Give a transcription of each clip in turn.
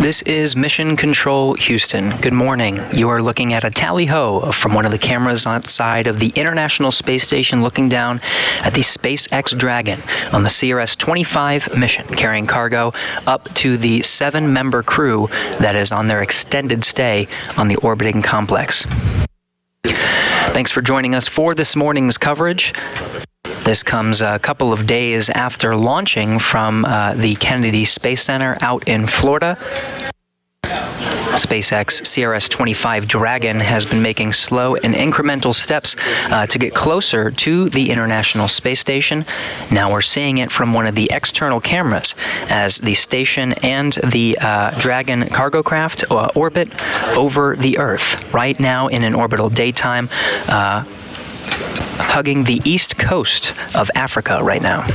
This is Mission Control Houston. Good morning. You are looking at a tally-ho from one of the cameras outside of the International Space Station looking down at the SpaceX Dragon on the CRS 25 mission, carrying cargo up to the 7-member crew that is on their extended stay on the orbiting complex. Thanks for joining us for this morning's coverage. This comes a couple of days after launching from the Kennedy Space Center out in Florida. SpaceX CRS 25 Dragon has been making slow and incremental steps to get closer to the International Space Station. Now we're seeing it from one of the external cameras as the station and the Dragon cargo craft orbit over the Earth, right now in an orbital daytime, hugging the east coast of Africa right now.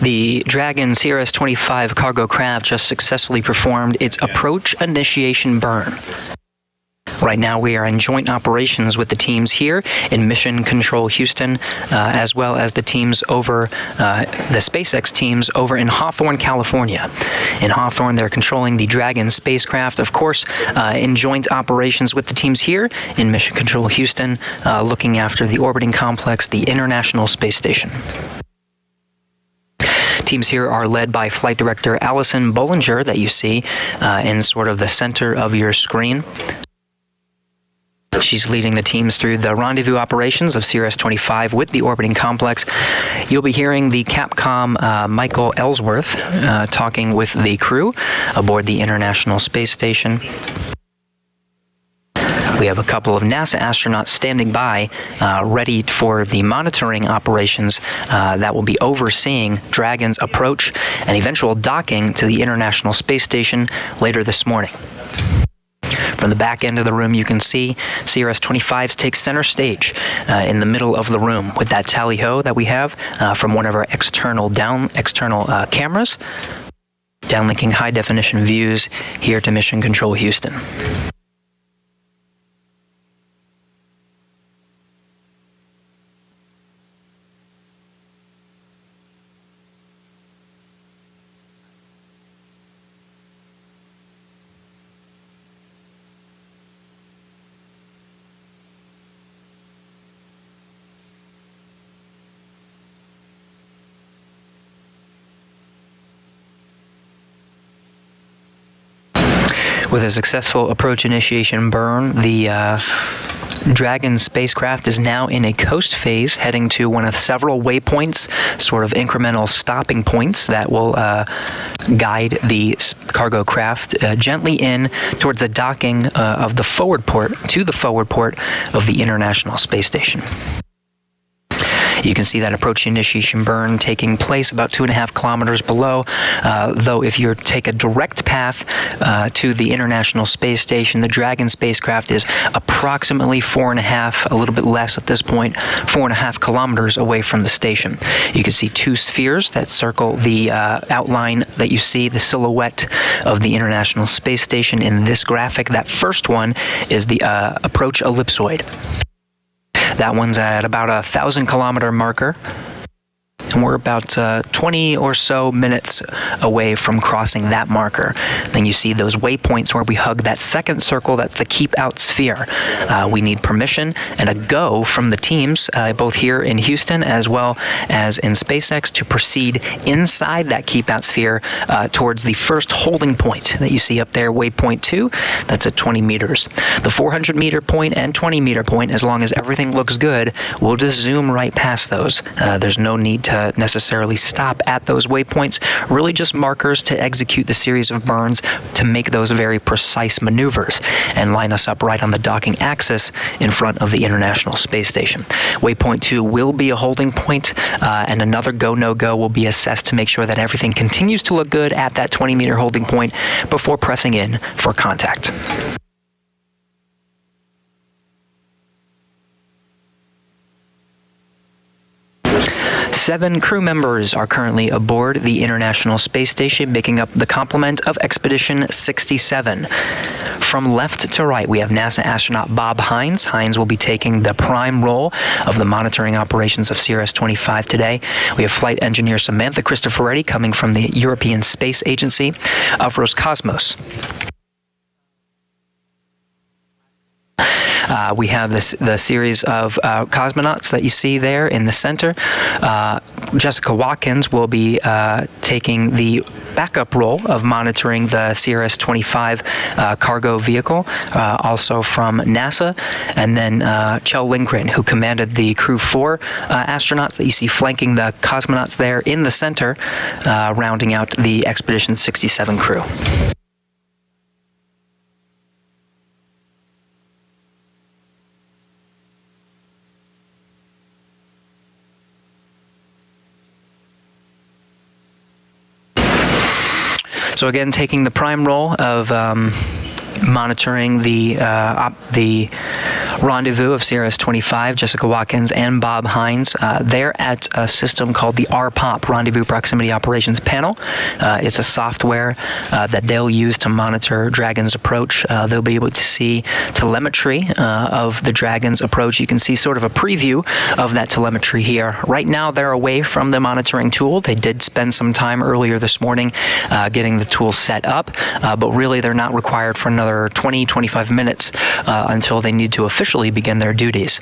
The Dragon CRS 25 cargo craft just successfully performed its approach initiation burn. Right now we are in joint operations with the teams here in Mission Control Houston, as well as the teams over, the SpaceX teams over in Hawthorne, California. In Hawthorne, they're controlling the Dragon spacecraft, of course, in joint operations with the teams here in Mission Control Houston, looking after the orbiting complex, the International Space Station. Teams here are led by Flight Director Allison Bollinger, that you see in sort of the center of your screen. She's leading the teams through the rendezvous operations of CRS 25 with the orbiting complex. You'll be hearing the Capcom Michael Ellsworth talking with the crew aboard the International Space Station. We have a couple of NASA astronauts standing by, ready for the monitoring operations that will be overseeing Dragon's approach and eventual docking to the International Space Station later this morning. From the back end of the room, you can see CRS 25s take center stage in the middle of the room with that tally-ho that we have from one of our external cameras, downlinking high-definition views here to Mission Control Houston. With a successful approach initiation burn, the Dragon spacecraft is now in a coast phase, heading to one of several waypoints, sort of incremental stopping points that will guide the cargo craft gently in towards the docking of the forward port, to the forward port of the International Space Station. You can see that approach initiation burn taking place about 2.5 kilometers below, though if you take a direct path to the International Space Station, the Dragon spacecraft is approximately 4.5, a little bit less at this point, 4.5 kilometers away from the station. You can see 2 spheres that circle the outline that you see, the silhouette of the International Space Station in this graphic. That first one is the approach ellipsoid. That one's at about 1,000-kilometer marker, and we're about 20 or so minutes away from crossing that marker. Then you see those waypoints where we hug that second circle, that's the keep out sphere. We need permission and a go from the teams, both here in Houston as well as in SpaceX, to proceed inside that keep out sphere towards the first holding point that you see up there, waypoint 2. That's at 20 meters. The 400-meter point and 20-meter point, as long as everything looks good, we'll just zoom right past those. There's no need to necessarily stop at those waypoints, really just markers to execute the series of burns to make those very precise maneuvers and line us up right on the docking axis in front of the International Space Station. Waypoint 2 will be a holding point, and another go, no-go will be assessed to make sure that everything continues to look good at that 20-meter holding point before pressing in for contact. 7 crew members are currently aboard the International Space Station, making up the complement of Expedition 67. from left to right, we have NASA astronaut Bob Hines. Hines will be taking the prime role of the monitoring operations of CRS-25 today. We have flight engineer Samantha Cristoforetti coming from the European Space Agency of Roscosmos. We have the series of cosmonauts that you see there in the center. Jessica Watkins will be taking the backup role of monitoring the CRS-25 cargo vehicle, also from NASA. And then Kjell Lindgren, who commanded the Crew 4 astronauts that you see flanking the cosmonauts there in the center, rounding out the Expedition 67 crew. So again, taking the prime role of monitoring the rendezvous of CRS-25, Jessica Watkins and Bob Hines. They're at a system called the RPOP, Rendezvous Proximity Operations Panel. It's a software that they'll use to monitor Dragon's approach. They'll be able to see telemetry of the Dragon's approach. You can see sort of a preview of that telemetry here. Right now, they're away from the monitoring tool. They did spend some time earlier this morning getting the tool set up, but really they're not required for another 20-25 minutes until they need to officially begin their duties.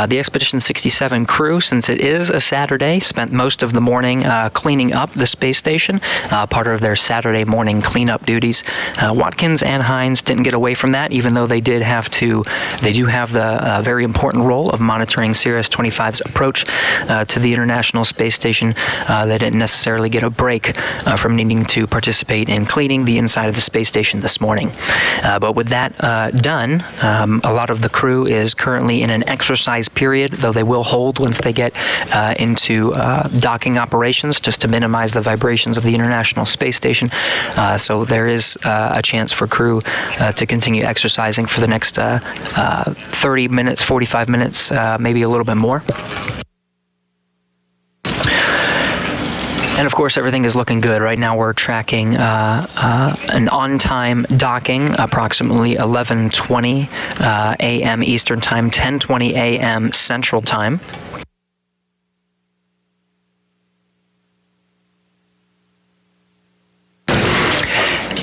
The Expedition 67 crew, since it is a Saturday, spent most of the morning cleaning up the space station, part of their Saturday morning cleanup duties. Watkins and Hines didn't get away from that, even though they do have the very important role of monitoring CRS-25's approach to the International Space Station. They didn't necessarily get a break from needing to participate in cleaning the inside of the space station this morning. But with that done, a lot of the crew is currently in an exercise period, though they will hold once they get into docking operations, just to minimize the vibrations of the International Space Station. So there is a chance for crew to continue exercising for the next 30 minutes, 45 minutes, maybe a little bit more. And of course, everything is looking good. Right now, we're tracking an on-time docking, approximately 11:20 a.m. Eastern Time, 10:20 a.m. Central Time.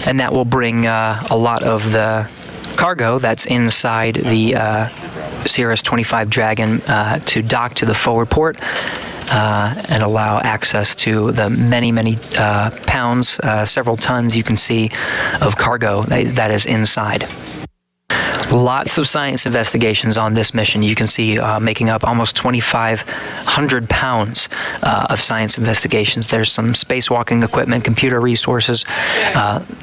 And that will bring a lot of the cargo that's inside the CRS-25 Dragon to dock to the forward port. And allow access to the many pounds, several tons you can see of cargo that is inside. Lots of science investigations on this mission. You can see making up almost 2,500 pounds of science investigations. There's some spacewalking equipment, computer resources.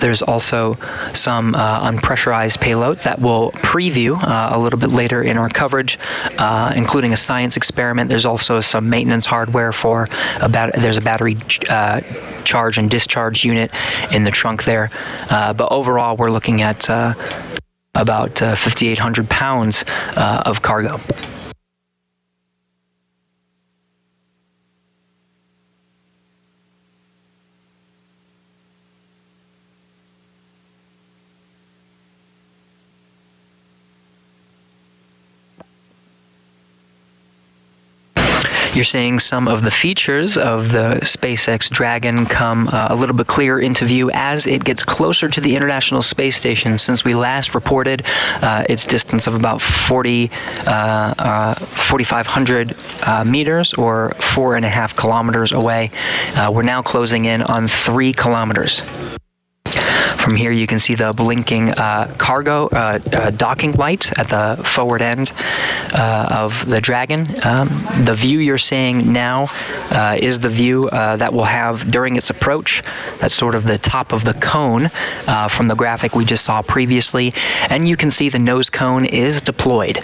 There's also some unpressurized payloads that we'll preview a little bit later in our coverage, including a science experiment. There's also some maintenance hardware for there's a battery charge and discharge unit in the trunk there. But overall, we're looking at about 5,800 pounds of cargo. You're seeing some of the features of the SpaceX Dragon come a little bit clearer into view as it gets closer to the International Space Station. Since we last reported its distance of about 4,500 meters, or 4.5 kilometers away, we're now closing in on 3 kilometers. From here, you can see the blinking cargo docking light at the forward end of the Dragon. The view you're seeing now is the view that we'll have during its approach. That's sort of the top of the cone from the graphic we just saw previously. And you can see the nose cone is deployed.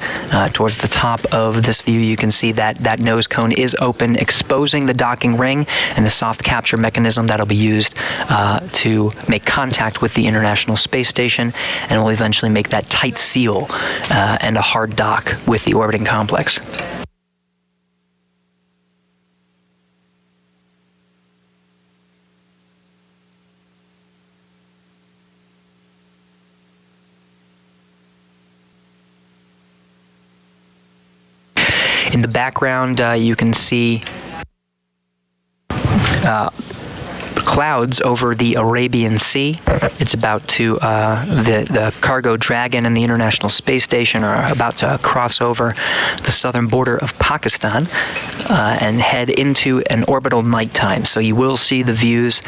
Towards the top of this view, you can see that nose cone is open, exposing the docking ring and the soft capture mechanism that'll be used to make contact with the International Space Station, and will eventually make that tight seal and a hard dock with the orbiting complex. In the background, you can see clouds over the Arabian Sea. It's about to, the cargo Dragon and the International Space Station are about to cross over the southern border of Pakistan and head into an orbital nighttime. So you will see the views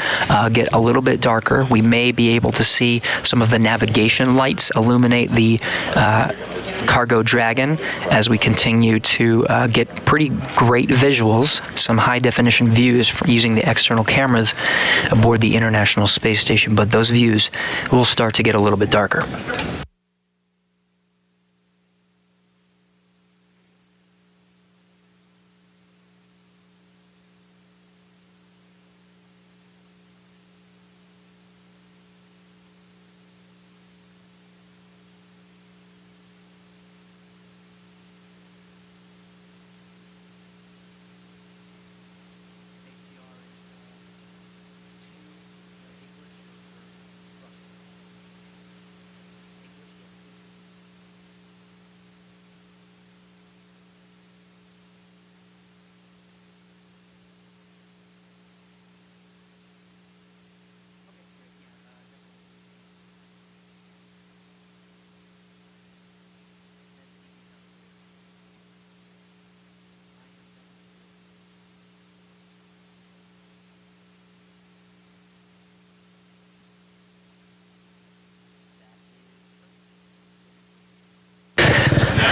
get a little bit darker. We may be able to see some of the navigation lights illuminate the cargo Dragon as we continue to get pretty great visuals, some high definition views using the external cameras aboard the International Space Station, but those views will start to get a little bit darker.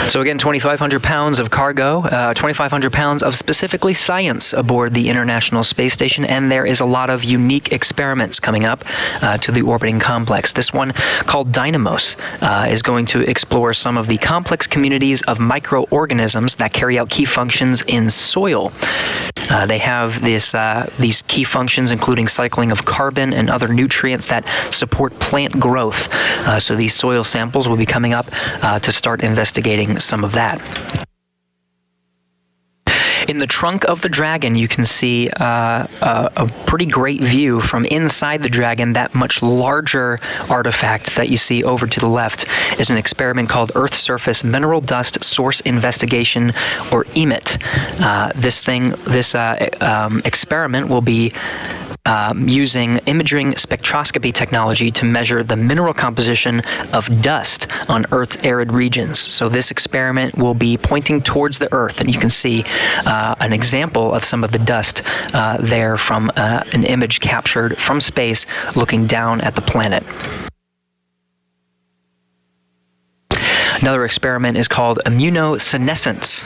So again, 2,500 pounds of cargo, 2,500 pounds of specifically science aboard the International Space Station, and there is a lot of unique experiments coming up to the orbiting complex. This one, called Dynamos, is going to explore some of the complex communities of microorganisms that carry out key functions in soil. They have these key functions, including cycling of carbon and other nutrients that support plant growth. So these soil samples will be coming up to start investigating some of that. In the trunk of the Dragon, you can see a pretty great view from inside the Dragon. That much larger artifact that you see over to the left is an experiment called Earth Surface Mineral Dust Source Investigation, or EMIT. This experiment will be using imaging spectroscopy technology to measure the mineral composition of dust on Earth arid regions. So this experiment will be pointing towards the Earth, and you can see an example of some of the dust there from an image captured from space looking down at the planet. Another experiment is called immunosenescence.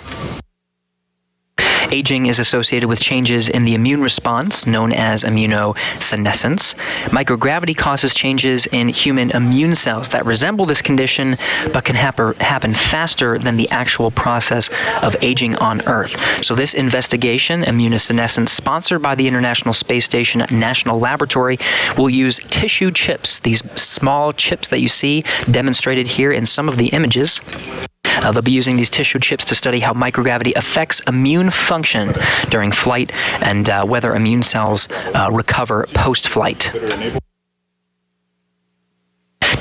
Aging is associated with changes in the immune response, known as immunosenescence. Microgravity causes changes in human immune cells that resemble this condition, but can happen faster than the actual process of aging on Earth. So this investigation, immunosenescence, sponsored by the International Space Station National Laboratory, will use tissue chips, these small chips that you see demonstrated here in some of the images. They'll be using these tissue chips to study how microgravity affects immune function during flight and whether immune cells recover post-flight.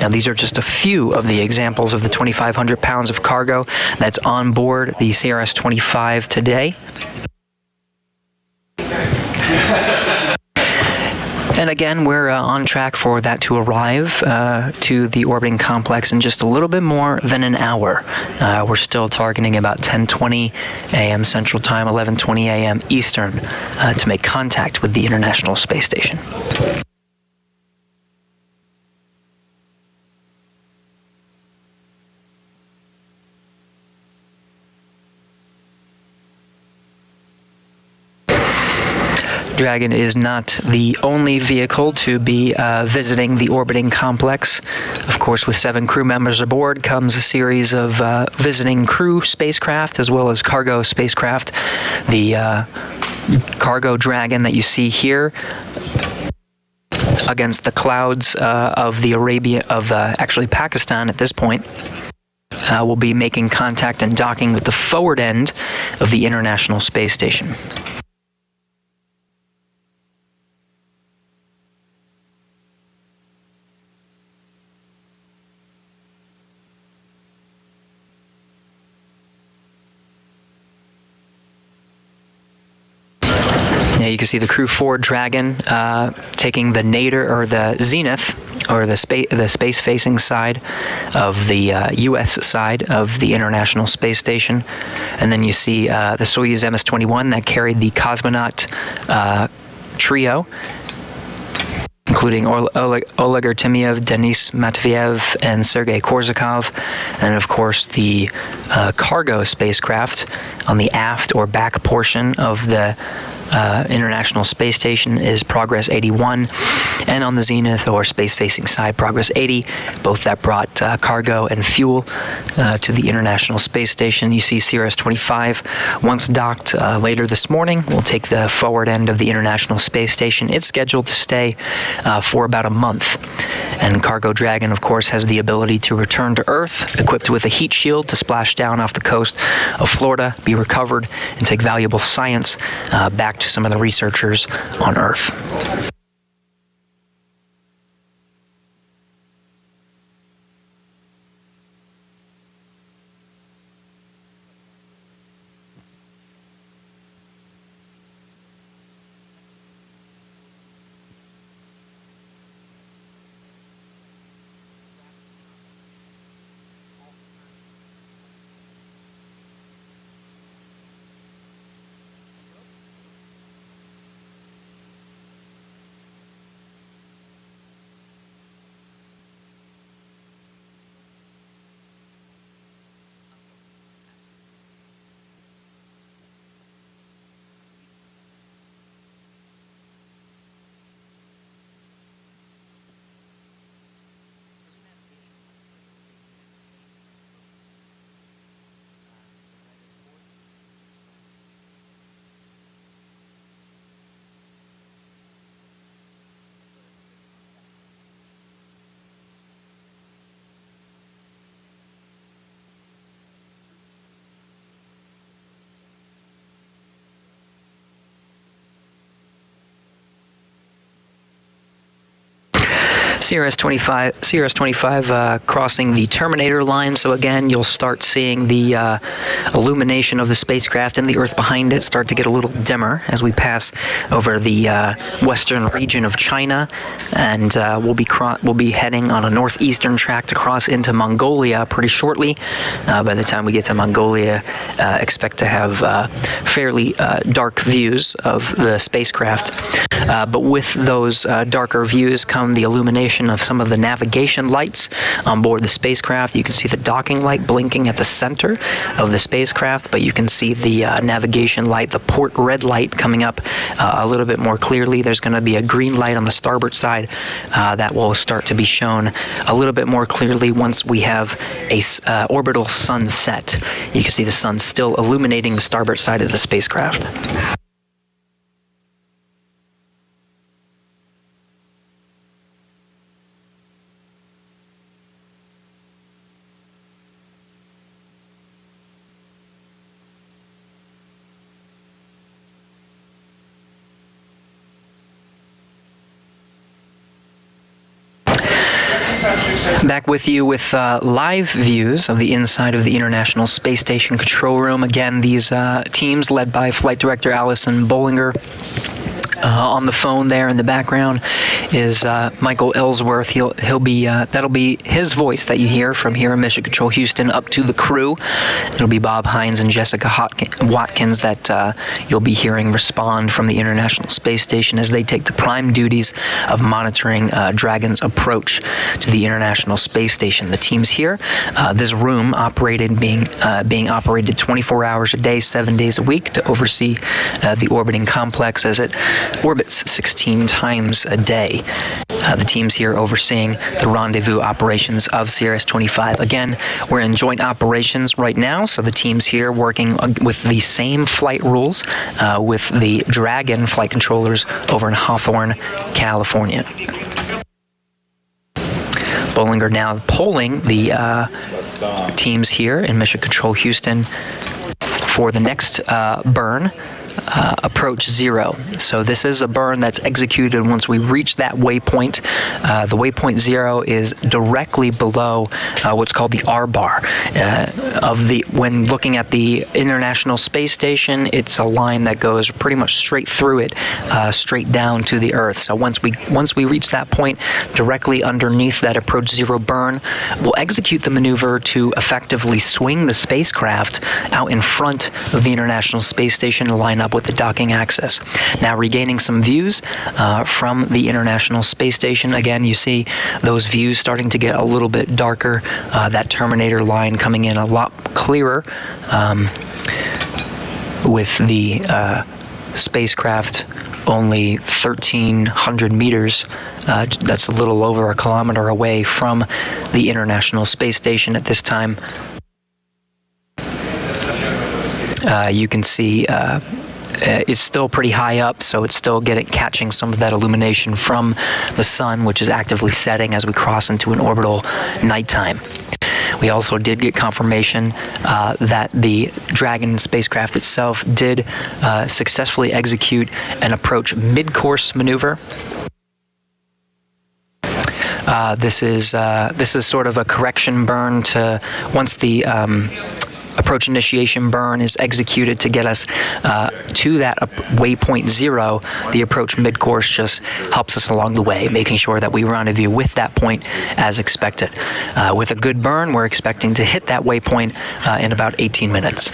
Now, these are just a few of the examples of the 2,500 pounds of cargo that's on board the CRS-25 today. And again, we're on track for that to arrive to the orbiting complex in just a little bit more than an hour. We're still targeting about 10:20 a.m. Central Time, 11:20 a.m. Eastern to make contact with the International Space Station. Dragon is not the only vehicle to be visiting the orbiting complex. Of course, with 7 crew members aboard comes a series of visiting crew spacecraft as well as cargo spacecraft. The cargo Dragon that you see here against the clouds of actually Pakistan at this point will be making contact and docking with the forward end of the International Space Station. Yeah, you can see the Crew 4 Dragon taking the nadir or the zenith or the space-facing side of the U.S. side of the International Space Station, and then you see the Soyuz MS-21 that carried the cosmonaut trio, including Oleg Artemyev, Denis Matveyev, and Sergei Korsakov, and of course the cargo spacecraft on the aft or back portion of the International Space Station is Progress 81, and on the zenith or space-facing side, Progress 80, both that brought cargo and fuel to the International Space Station. You see CRS 25 once docked later this morning will take the forward end of the International Space Station. It's scheduled to stay for about a month. And Cargo Dragon, of course, has the ability to return to Earth, equipped with a heat shield to splash down off the coast of Florida, be recovered, and take valuable science back to some of the researchers on Earth. CRS-25 crossing the terminator line. So again, you'll start seeing the illumination of the spacecraft and the Earth behind it start to get a little dimmer as we pass over the western region of China, and we'll be heading on a northeastern track to cross into Mongolia pretty shortly. By the time we get to Mongolia, expect to have fairly dark views of the spacecraft. But with those darker views come the illumination of some of the navigation lights on board the spacecraft. You can see the docking light blinking at the center of the spacecraft, but you can see the navigation light, the port red light, coming up a little bit more clearly. There's going to be a green light on the starboard side that will start to be shown a little bit more clearly once we have a orbital sunset. You can see the sun still illuminating the starboard side of the spacecraft. Back with you with live views of the inside of the International Space Station control room. Again, these teams led by Flight Director Allison Bollinger. On the phone there in the background is Michael Ellsworth. He'll be that'll be his voice that you hear from here in Mission Control Houston up to the crew. It'll be Bob Hines and Jessica Watkins that you'll be hearing respond from the International Space Station as they take the prime duties of monitoring Dragon's approach to the International Space Station. The teams here, this room being operated 24 hours a day, 7 days a week to oversee the orbiting complex as it orbits 16 times a day. The teams here overseeing the rendezvous operations of CRS-25. Again, we're in joint operations right now, so the teams here working with the same flight rules with the Dragon flight controllers over in Hawthorne, California. Bollinger now polling the teams here in Mission Control Houston for the next burn approach zero. So this is a burn that's executed once we reach that waypoint. The waypoint zero is directly below what's called the R bar. When looking at the International Space Station, it's a line that goes pretty much straight through it, straight down to the Earth. So once we reach that point, directly underneath that approach zero burn, we'll execute the maneuver to effectively swing the spacecraft out in front of the International Space Station to line up with the docking axis. Now, regaining some views from the International Space Station. Again, you see those views starting to get a little bit darker. That Terminator line coming in a lot clearer with the spacecraft only 1,300 meters. That's a little over a kilometer away from the International Space Station at this time. You can see it's still pretty high up, so it's still catching some of that illumination from the sun, which is actively setting as we cross into an orbital nighttime. We also did get confirmation that the Dragon spacecraft itself did successfully execute an approach mid-course maneuver. This is sort of a correction burn to once the approach initiation burn is executed to get us to that waypoint zero. The approach mid-course just helps us along the way, making sure that we rendezvous with that point as expected. With a good burn, we're expecting to hit that waypoint in about 18 minutes.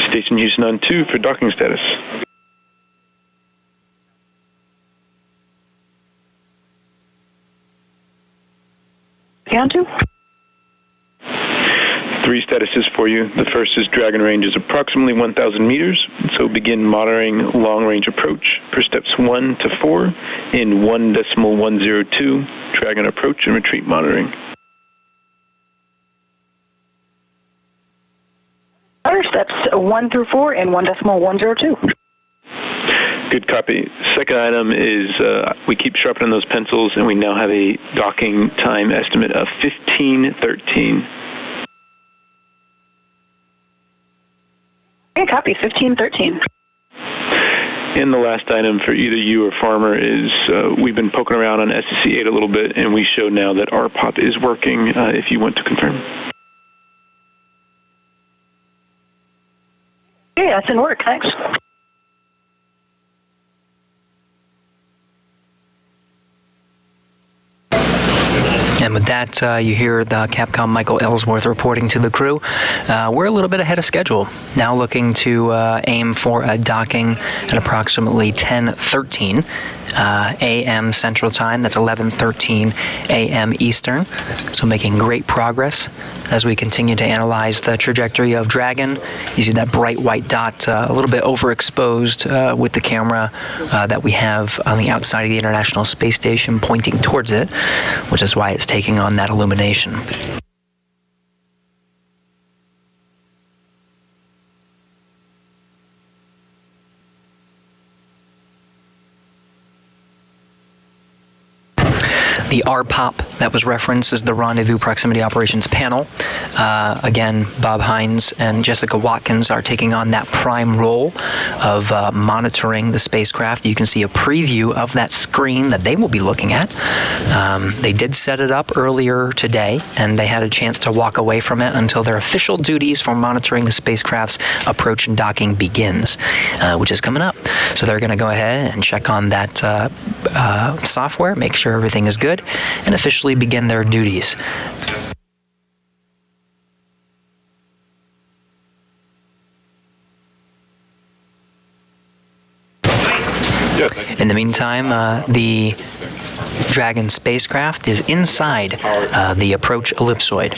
Station Houston on 2 for docking status. On 2. 3 statuses for you. The first is Dragon range is approximately 1,000 meters, so begin monitoring long-range approach for steps 1 to 4 in 1.102 Dragon approach and retreat monitoring. Steps 1 through 4 in 1.102. Good copy. Second item is we keep sharpening those pencils, and we now have a docking time estimate of 15:13. Okay, copy. 15:13. And the last item for either you or Farmer is we've been poking around on SSC-8 a little bit, and we show now that RPOP is working if you want to confirm. Yeah, that's in work. Thanks. And with that, you hear the Capcom Michael Ellsworth reporting to the crew. We're a little bit ahead of schedule. Now looking to aim for a docking at approximately 10:13 a.m. Central Time. That's 11:13 a.m. Eastern. So making great progress as we continue to analyze the trajectory of Dragon. You see that bright white dot a little bit overexposed with the camera that we have on the outside of the International Space Station pointing towards it, which is why it's taking on that illumination. The RPOP that was referenced is the Rendezvous Proximity Operations Panel. Again, Bob Hines and Jessica Watkins are taking on that prime role of monitoring the spacecraft. You can see a preview of that screen that they will be looking at. They did set it up earlier today, and they had a chance to walk away from it until their official duties for monitoring the spacecraft's approach and docking begins, which is coming up. So they're going to go ahead and check on that software, make sure everything is good, and officially begin their duties. In the meantime, the Dragon spacecraft is inside the approach ellipsoid.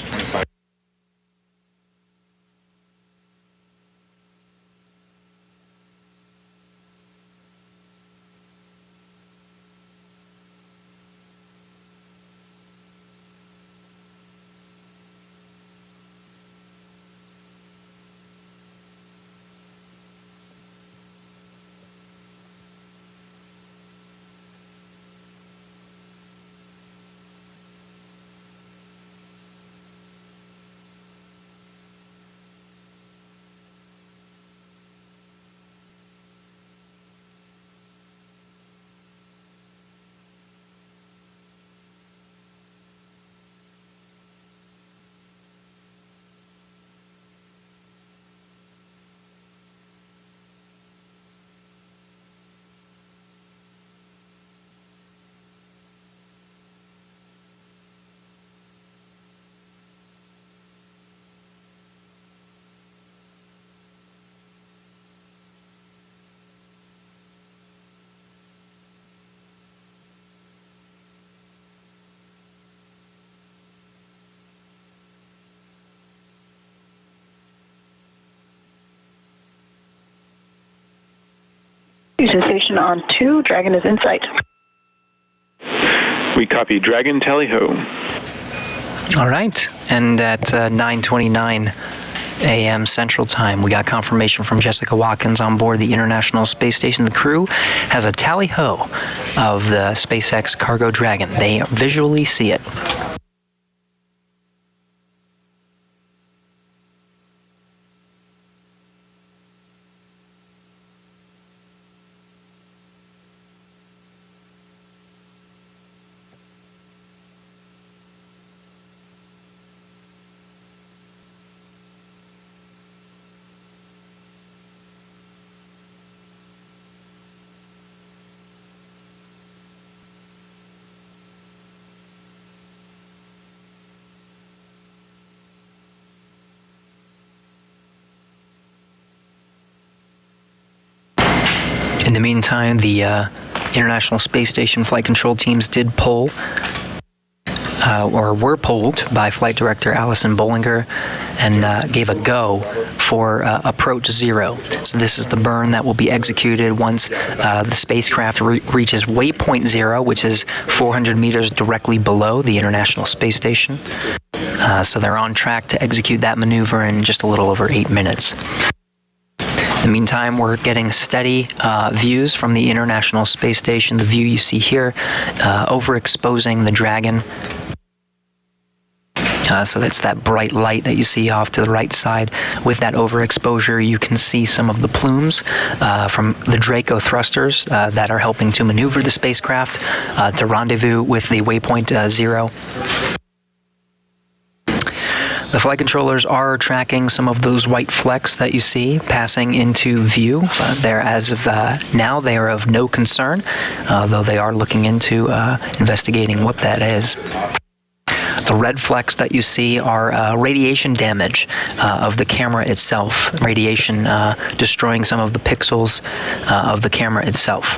Houston Station on 2. Dragon is in sight. We copy Dragon, tally ho. All right, and at 9:29 a.m. Central Time, we got confirmation from Jessica Watkins on board the International Space Station. The crew has a tally ho of the SpaceX cargo Dragon. They visually see it. In the meantime, the International Space Station flight control teams did poll, or were polled by Flight Director Alison Bollinger, and gave a go for approach 0. So this is the burn that will be executed once the spacecraft reaches Waypoint 0, which is 400 meters directly below the International Space Station. So they're on track to execute that maneuver in just a little over 8 minutes. In the meantime, we're getting steady views from the International Space Station. The view you see here, overexposing the Dragon. So that's that bright light that you see off to the right side. With that overexposure, you can see some of the plumes from the Draco thrusters that are helping to maneuver the spacecraft to rendezvous with the Waypoint 0. The flight controllers are tracking some of those white flecks that you see passing into view. They're, as of now, they are of no concern, though they are looking into investigating what that is. The red flecks that you see are radiation damage of the camera itself, radiation destroying some of the pixels of the camera itself.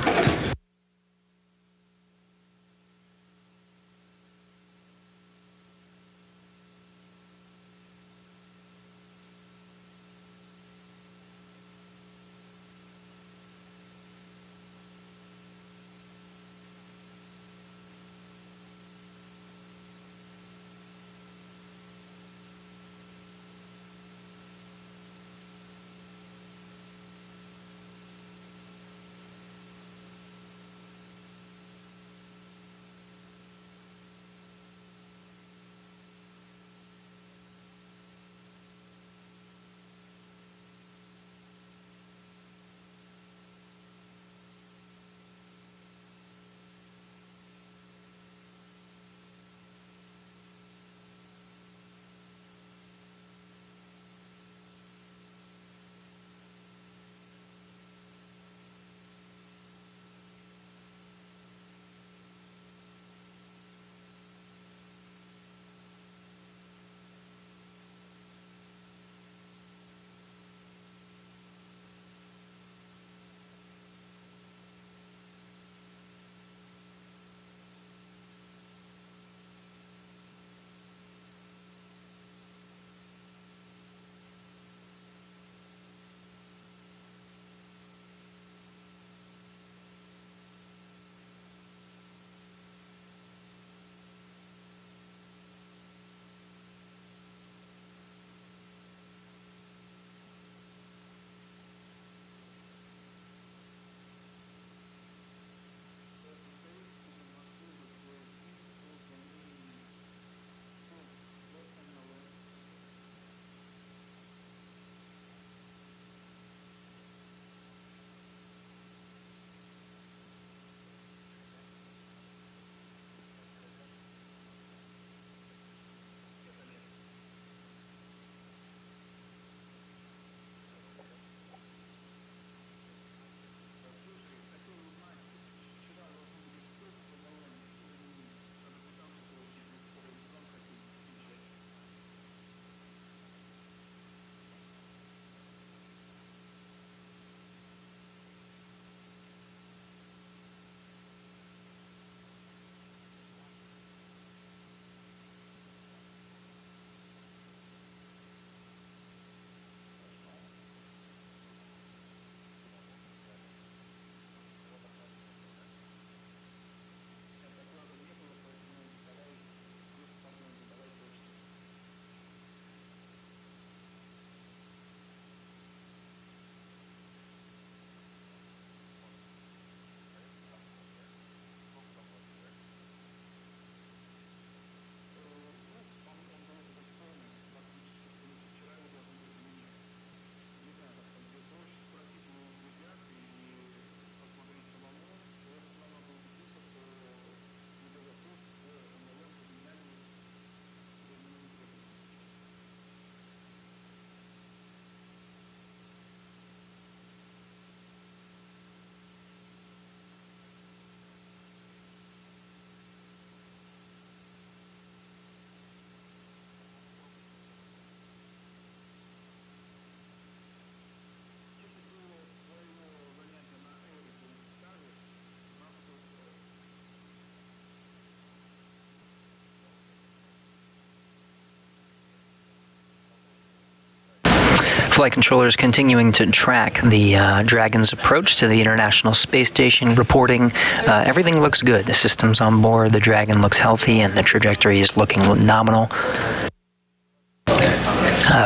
Flight controllers continuing to track the Dragon's approach to the International Space Station, reporting everything looks good. The system's on board, the Dragon looks healthy, and the trajectory is looking nominal.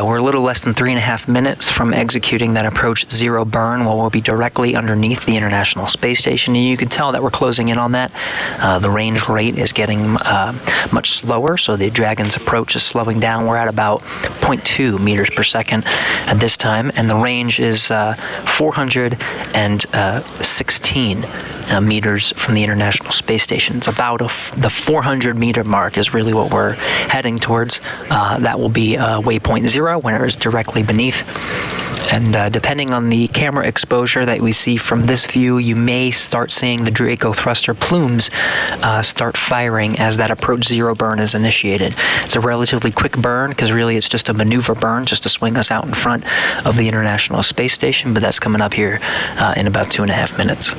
We're a little less than 3.5 minutes from executing that approach zero burn, while we'll be directly underneath the International Space Station, and you can tell that we're closing in on that. The range rate is getting much slower, so the Dragon's approach is slowing down. We're at about 0.2 meters per second at this time, and the range is 416 meters from the International Space Station. It's about the 400 meter mark is really what we're heading towards. That will be Waypoint 0, when it is directly beneath. And depending on the camera exposure that we see from this view, you may start seeing the Draco thruster plumes start firing as that approach zero burn is initiated. It's a relatively quick burn because really it's just a maneuver burn just to swing us out in front of the International Space Station, but that's coming up here in about 2.5 minutes.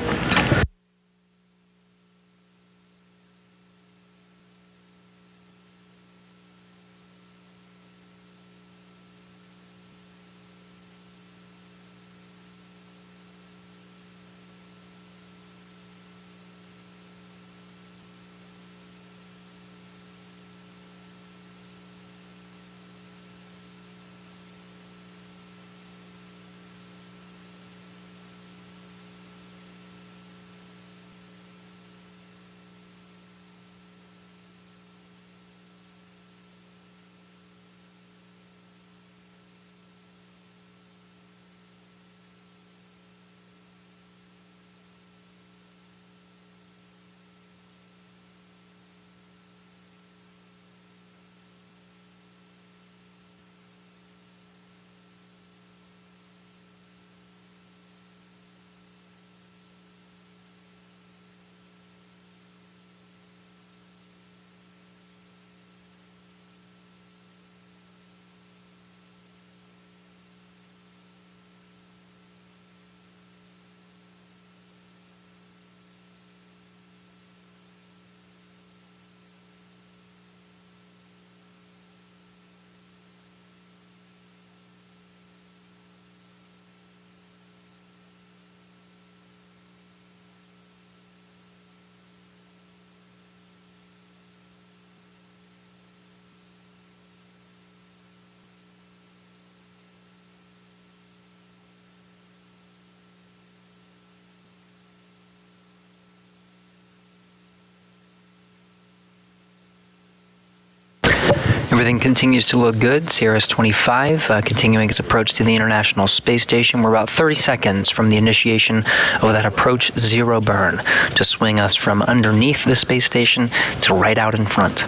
Everything continues to look good. CRS 25 continuing its approach to the International Space Station. We're about 30 seconds from the initiation of that approach zero burn to swing us from underneath the space station to right out in front.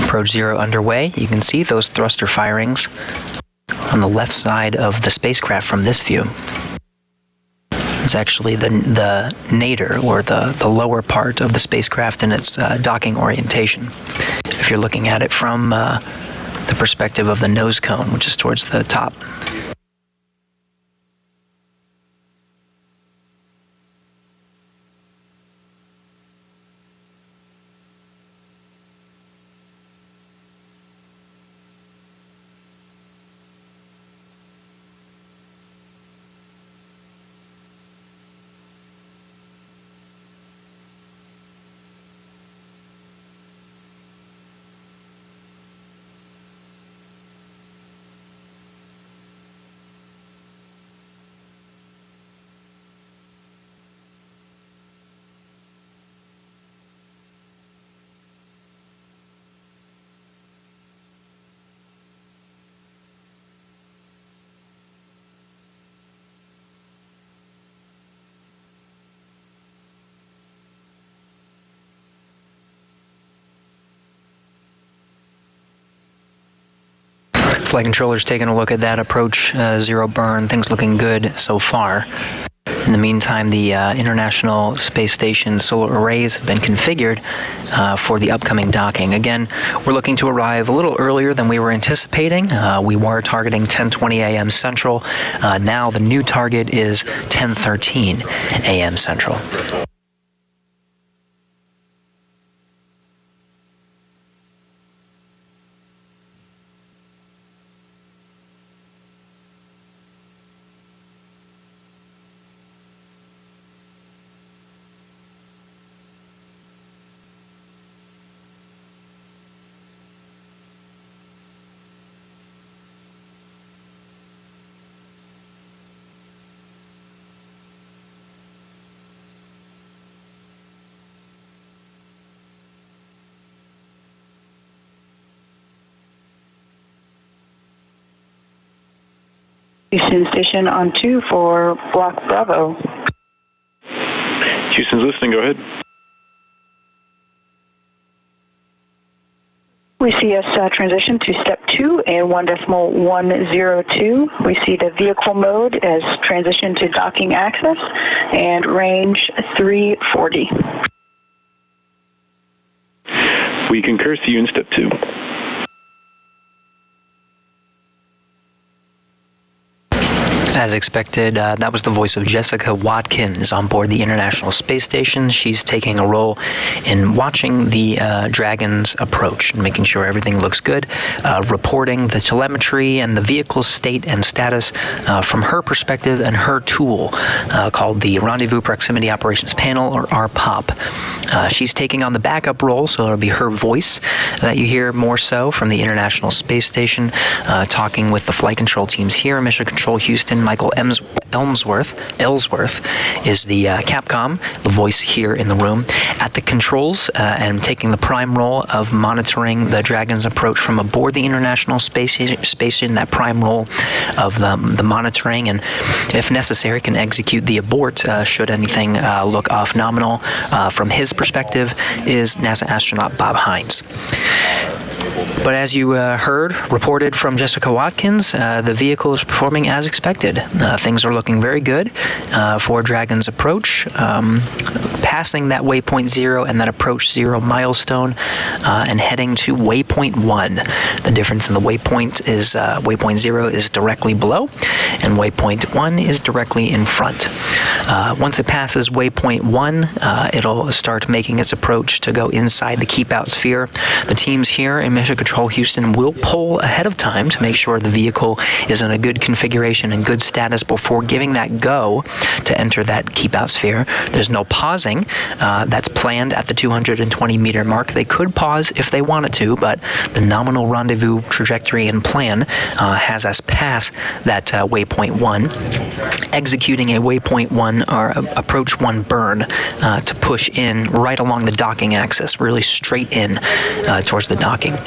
Approach zero underway. You can see those thruster firings on the left side of the spacecraft from this view. It's actually the nadir, or the lower part of the spacecraft in its docking orientation. If you're looking at it from the perspective of the nose cone, which is towards the top. Flight controllers taking a look at that approach zero burn. Things looking good so far. In the meantime, the International Space Station solar arrays have been configured for the upcoming docking. Again, we're looking to arrive a little earlier than we were anticipating. We were targeting 10:20 a.m. Central. Now the new target is 10:13 a.m. Central. Houston Station on 2 for Block Bravo. Houston's listening, go ahead. We see us transition to step 2 and 1.102. We see the vehicle mode as transition to docking access and range 340. We concur, see you in step 2. As expected, that was the voice of Jessica Watkins on board the International Space Station. She's taking a role in watching the Dragon's approach and making sure everything looks good, reporting the telemetry and the vehicle's state and status from her perspective and her tool called the Rendezvous Proximity Operations Panel, or RPOP. She's taking on the backup role, so it'll be her voice that you hear more so from the International Space Station, talking with the flight control teams here in Mission Control Houston. Michael Ellsworth is the Capcom, the voice here in the room at the controls, and taking the prime role of monitoring the Dragon's approach from aboard the International Space Station. That prime role of the monitoring, and if necessary, can execute the abort should anything look off nominal. From his perspective, is NASA astronaut Bob Hines. But as you reported from Jessica Watkins, the vehicle is performing as expected. Things are looking very good for Dragon's approach, passing that Waypoint 0 and that approach 0 milestone, and heading to Waypoint 1. The difference in the waypoint is Waypoint 0 is directly below, and Waypoint 1 is directly in front. Once it passes Waypoint 1, it'll start making its approach to go inside the keep-out sphere. The teams here in Mission Control Houston will poll ahead of time to make sure the vehicle is in a good configuration and good status before giving that go to enter that keep-out sphere. There's no pausing. That's planned at the 220-meter mark. They could pause if they wanted to, but the nominal rendezvous trajectory and plan has us pass that Waypoint 1, executing a Waypoint 1 or approach 1 burn to push in right along the docking axis, really straight in towards the docking.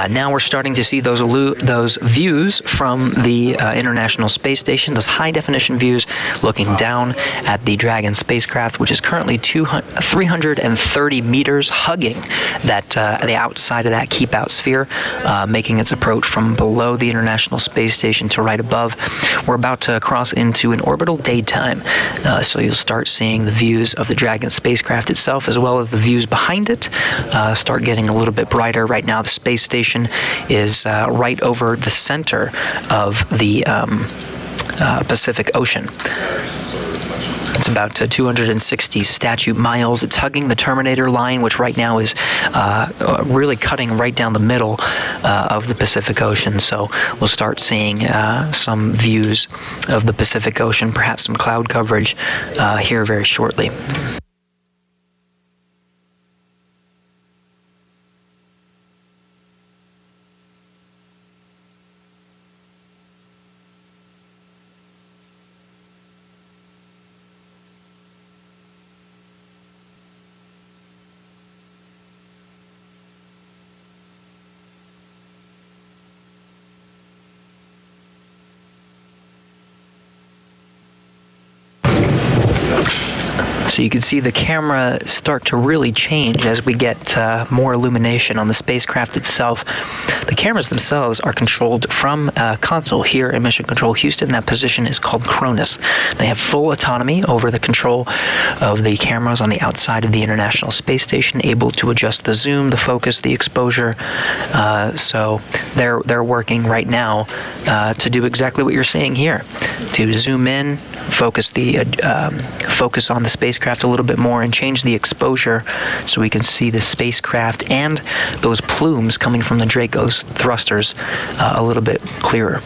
Now we're starting to see those views from the International Space Station, those high-definition views looking down at the Dragon spacecraft, which is currently 330 meters, hugging that the outside of that keep-out sphere, making its approach from below the International Space Station to right above. We're about to cross into an orbital daytime, so you'll start seeing the views of the Dragon spacecraft itself, as well as the views behind it, start getting a little bit brighter. Right now, the space station is right over the center of the Pacific Ocean. It's about 260 statute miles. It's hugging the Terminator line, which right now is really cutting right down the middle of the Pacific Ocean. So we'll start seeing some views of the Pacific Ocean, perhaps some cloud coverage here very shortly. So you can see the camera start to really change as we get more illumination on the spacecraft itself. The cameras themselves are controlled from a console here in Mission Control Houston. That position is called Cronus. They have full autonomy over the control of the cameras on the outside of the International Space Station, able to adjust the zoom, the focus, the exposure. So they're working right now to do exactly what you're seeing here, to zoom in, focus on the spacecraft a little bit more, and change the exposure so we can see the spacecraft and those plumes coming from the Draco's thrusters a little bit clearer.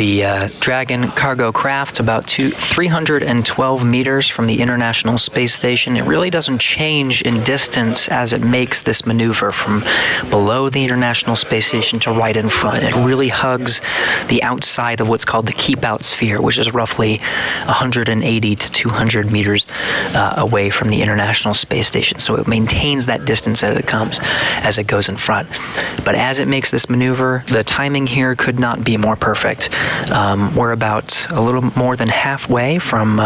The Dragon cargo craft, about 312 meters from the International Space Station. It really doesn't change in distance as it makes this maneuver from below the International Space Station to right in front. It really hugs the outside of what's called the keep-out sphere, which is roughly 180 to 200 meters away from the International Space Station. So it maintains that distance as it goes in front. But as it makes this maneuver, the timing here could not be more perfect. We're about a little more than halfway from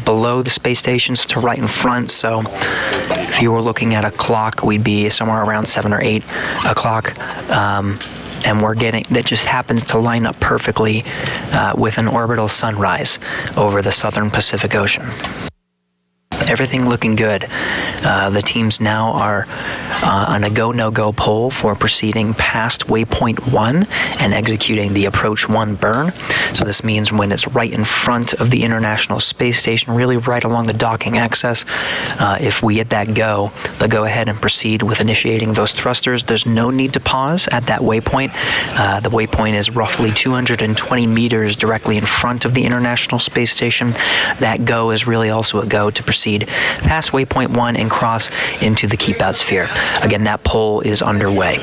below the space stations to right in front. So if you were looking at a clock, we'd be somewhere around 7 or 8 o'clock. And that just happens to line up perfectly with an orbital sunrise over the southern Pacific Ocean. Everything looking good. The teams now are on a go-no-go poll for proceeding past Waypoint 1 and executing the Approach 1 burn. So this means when it's right in front of the International Space Station, really right along the docking axis, if we get that go, they'll go ahead and proceed with initiating those thrusters. There's no need to pause at that waypoint. The waypoint is roughly 220 meters directly in front of the International Space Station. That go is really also a go to proceed past Waypoint 1 and cross into the keep-out sphere. Again, that poll is underway.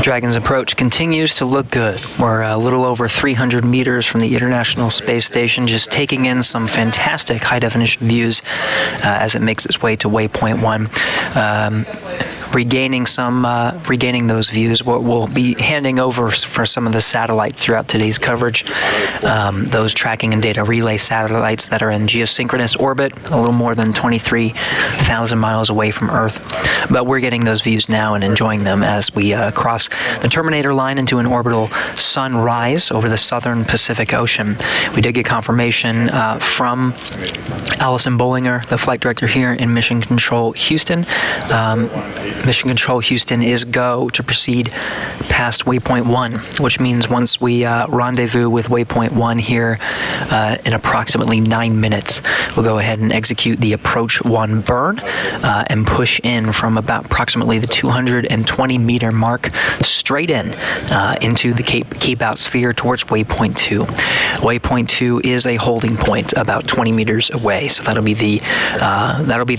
Dragon's approach continues to look good. We're a little over 300 meters from the International Space Station, just taking in some fantastic high-definition views as it makes its way to Waypoint 1. Regaining those views. We'll be handing over for some of the satellites throughout today's coverage. Those tracking and data relay satellites that are in geosynchronous orbit, a little more than 23,000 miles away from Earth. But we're getting those views now and enjoying them as we cross the terminator line into an orbital sunrise over the southern Pacific Ocean. We did get confirmation from Allison Bollinger, the flight director here in Mission Control Houston. Mission Control Houston is go to proceed past Waypoint 1, which means once we rendezvous with Waypoint 1 here in approximately 9 minutes, we'll go ahead and execute the Approach 1 burn and push in from about approximately the 220 meter mark straight in into the keep-out sphere towards Waypoint 2. Waypoint 2 is a holding point about 20 meters away, so that'll be the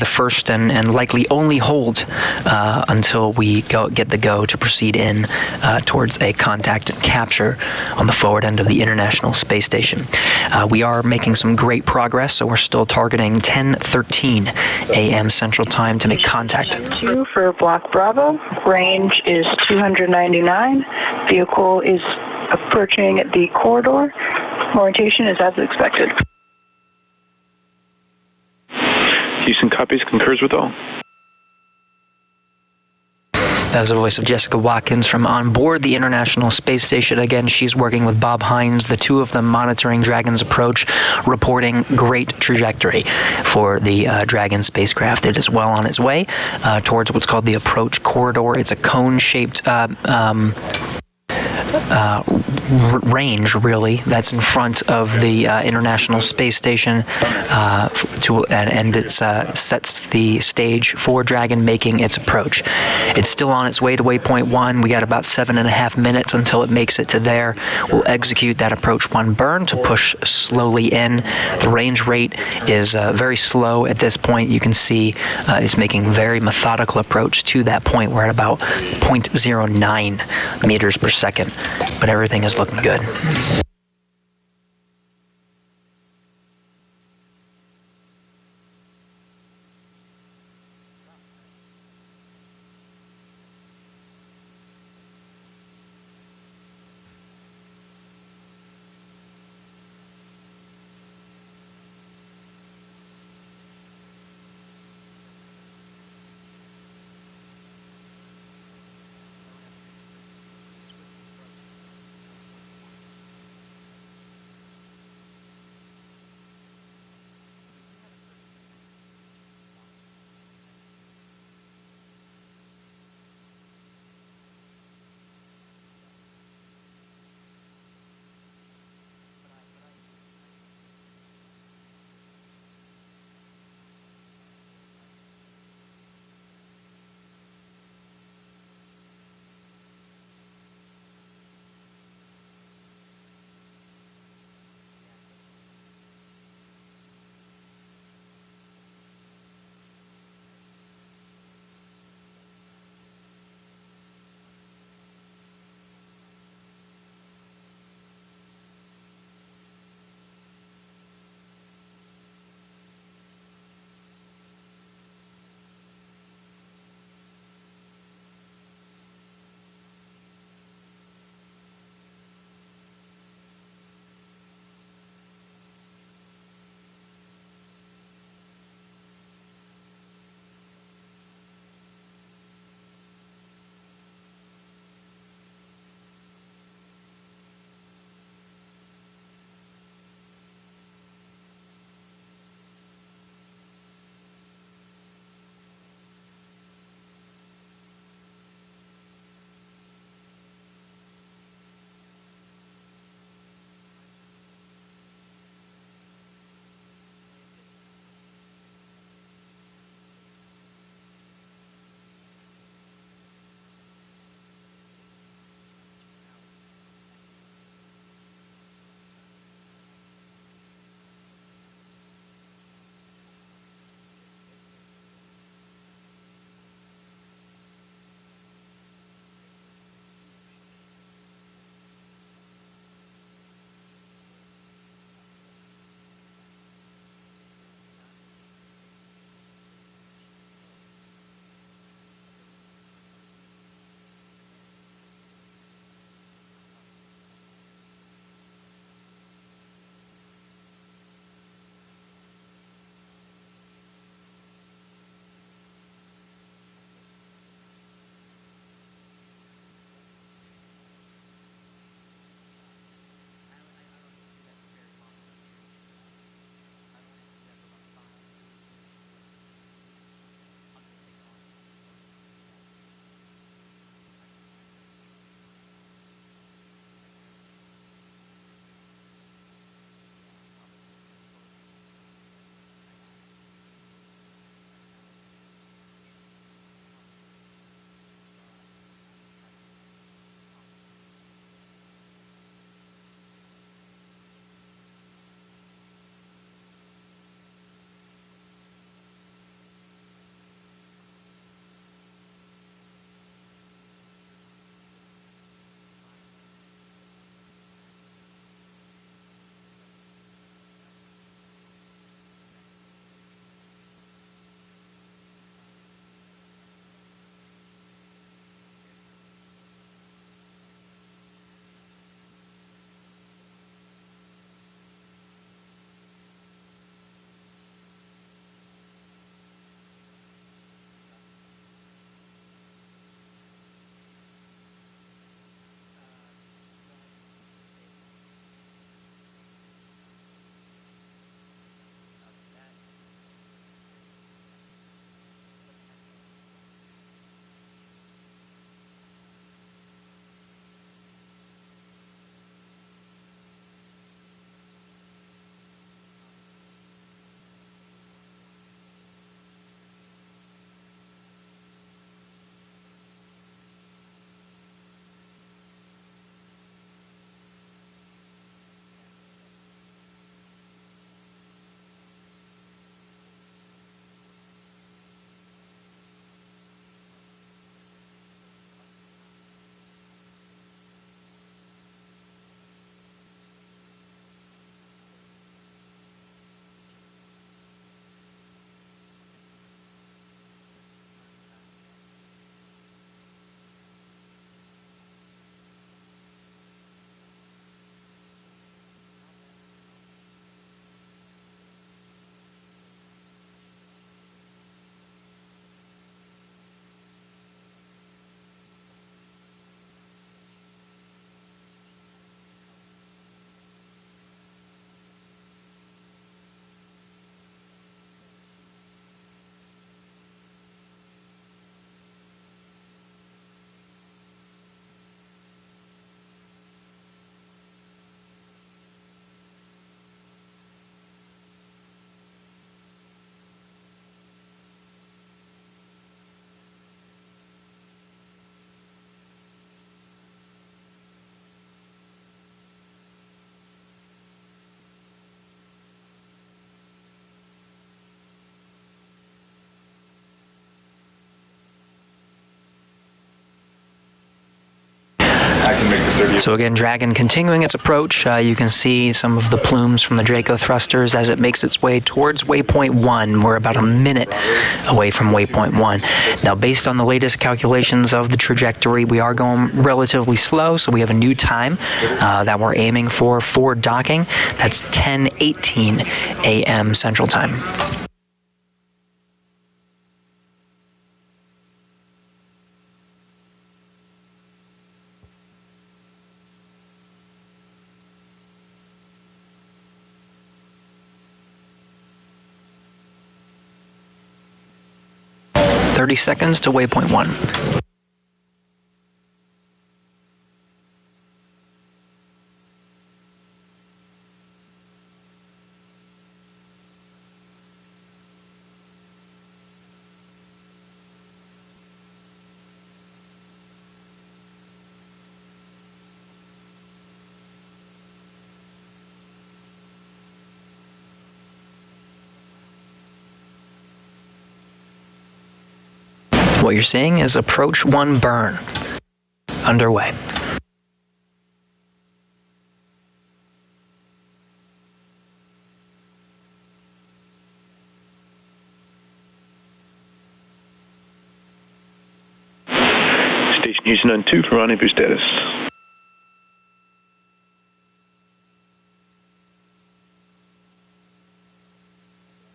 first and likely only hold until we get the go to proceed in towards a contact and capture on the forward end of the International Space Station. We are making some great progress, so we're still targeting 10:13 a.m. Central Time to make contact. For Block Bravo, range is 299. Vehicle is approaching the corridor. Orientation is as expected. Houston copies, concurs with all. That was the voice of Jessica Watkins from on board the International Space Station. Again, she's working with Bob Hines, the two of them monitoring Dragon's approach, reporting great trajectory for the Dragon spacecraft. It is well on its way towards what's called the approach corridor. It's a cone-shaped range, really, that's in front of the International Space Station, and it sets the stage for Dragon making its approach. It's still on its way to Waypoint 1. We got about 7.5 minutes until it makes it to there. We'll execute that approach 1 burn to push slowly in. The range rate is very slow at this point. You can see it's making very methodical approach to that point. We're at about 0.09 meters per second, but everything is looking good. So again, Dragon continuing its approach. You can see some of the plumes from the Draco thrusters as it makes its way towards Waypoint 1. We're about a minute away from Waypoint 1. Now, based on the latest calculations of the trajectory, we are going relatively slow, so we have a new time that we're aiming for docking. That's 10:18 a.m. Central Time. "30 seconds to Waypoint 1. What you're seeing is approach 1 burn underway. Station Houston on 2 for rendezvous status.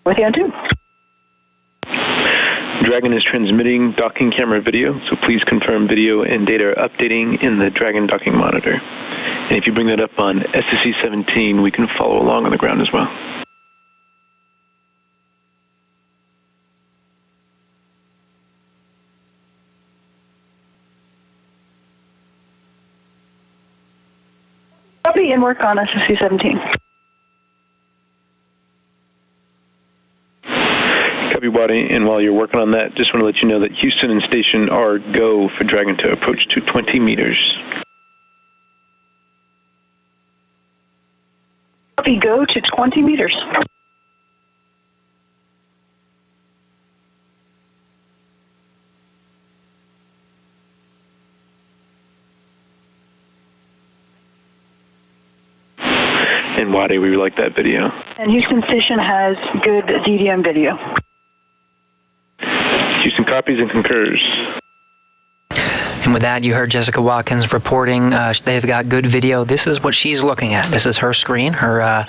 With you on 2. Dragon is transmitting docking camera video, so please confirm video and data are updating in the Dragon docking monitor. And if you bring that up on SSC 17, we can follow along on the ground as well. Copy and work on SSC 17. Copy, Waddy, and while you're working on that, just want to let you know that Houston and station are go for Dragon to approach to 20 meters. Copy, go to 20 meters. And Waddy, we like that video. And Houston station has good DDM video. Houston copies and concurs. And with that, you heard Jessica Watkins reporting. They've got good video. This is what she's looking at. This is her screen. Her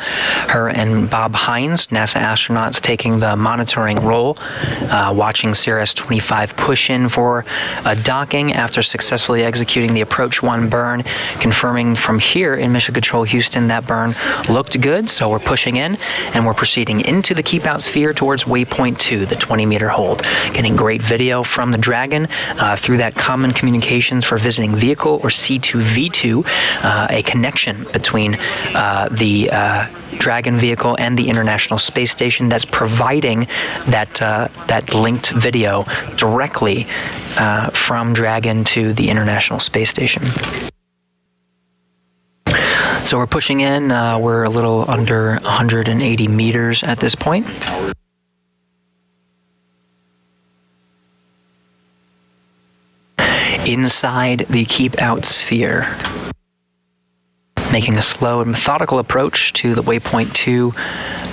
and Bob Hines, NASA astronauts, taking the monitoring role, watching CRS 25 push in for a docking after successfully executing the approach 1 burn, confirming from here in Mission Control Houston that burn looked good. So we're pushing in and we're proceeding into the keep out sphere towards Waypoint 2, the 20-meter hold. Getting great video from the Dragon through that common communications for visiting vehicle, or C2V2, a connection between the Dragon vehicle and the International Space Station that's providing that linked video directly from Dragon to the International Space Station. So we're pushing in. We're a little under 180 meters at this point. Inside the keep out sphere, making a slow and methodical approach to the Waypoint 2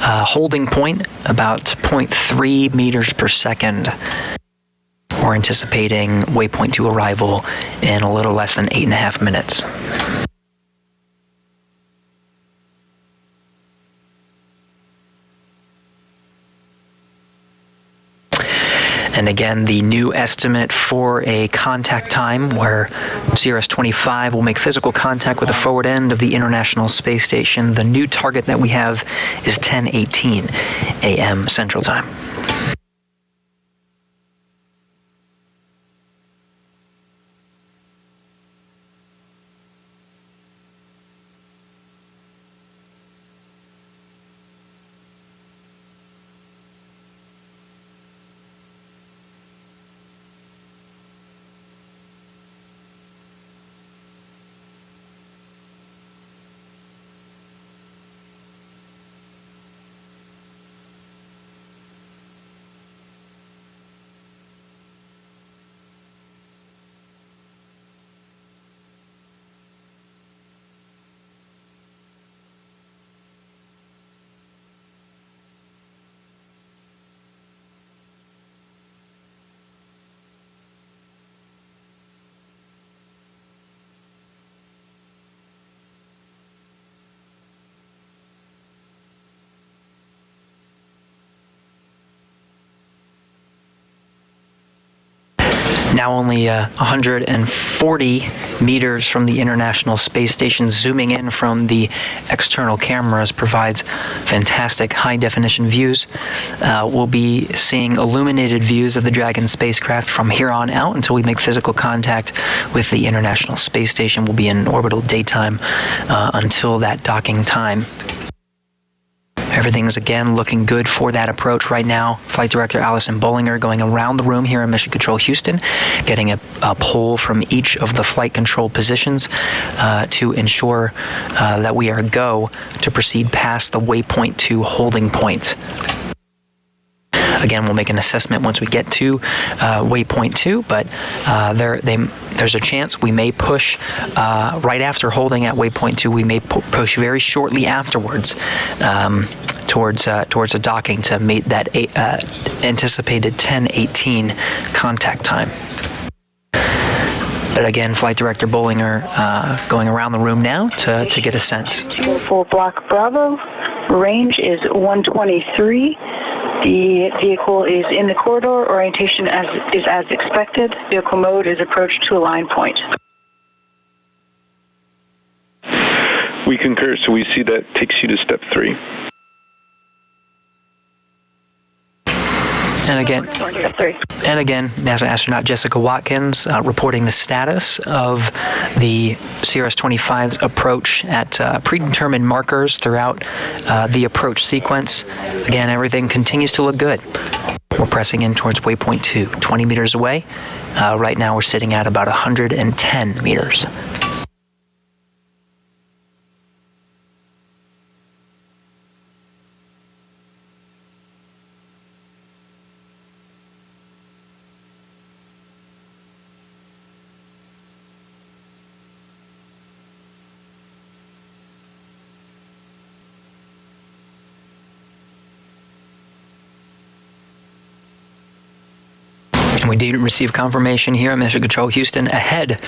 holding point, about 0.3 meters per second. We're anticipating Waypoint 2 arrival in a little less than 8.5 minutes. And again, the new estimate for a contact time where CRS 25 will make physical contact with the forward end of the International Space Station. The new target that we have is 10:18 a.m. Central Time. Now only 140 meters from the International Space Station, zooming in from the external cameras provides fantastic high-definition views. We'll be seeing illuminated views of the Dragon spacecraft from here on out until we make physical contact with the International Space Station. We'll be in orbital daytime until that docking time. Everything's again looking good for that approach right now. Flight Director Allison Bollinger going around the room here in Mission Control Houston, getting a poll from each of the flight control positions to ensure that we are go to proceed past the Waypoint 2 holding point. Again, we'll make an assessment once we get to Waypoint 2, but there's a chance we may push right after holding at Waypoint 2. We may push very shortly afterwards towards a docking to meet that anticipated 10:18 contact time. But again, Flight Director Bollinger going around the room now to get a sense. For Block Bravo, range is 123. The vehicle is in the corridor. Orientation is as expected. Vehicle mode is approach to align point. We concur, so we see that takes you to step 3. And again, NASA astronaut Jessica Watkins reporting the status of the CRS-25's approach at predetermined markers throughout the approach sequence. Again, everything continues to look good. We're pressing in towards Waypoint 2, 20 meters away. Right now we're sitting at about 110 meters. And we did receive confirmation here at Mission Control Houston ahead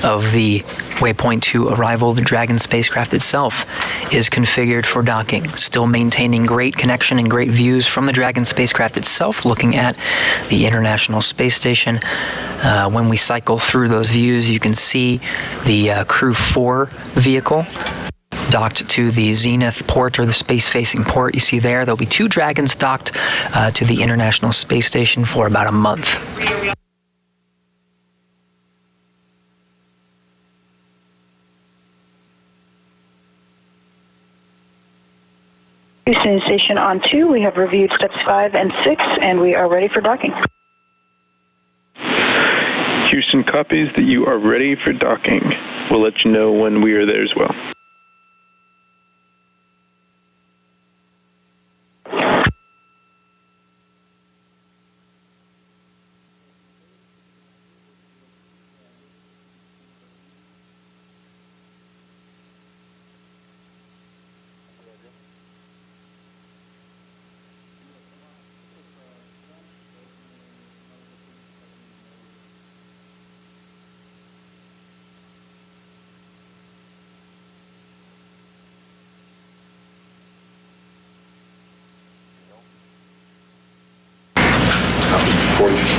of the Waypoint 2 arrival. The Dragon spacecraft itself is configured for docking, still maintaining great connection and great views from the Dragon spacecraft itself, looking at the International Space Station. When we cycle through those views, you can see the Crew 4 vehicle docked to the Zenith port, or the space-facing port you see there. There'll be 2 Dragons docked to the International Space Station for about a month. Houston Station on 2. We have reviewed steps 5 and 6, and we are ready for docking. Houston copies that you are ready for docking. We'll let you know when we are there as well.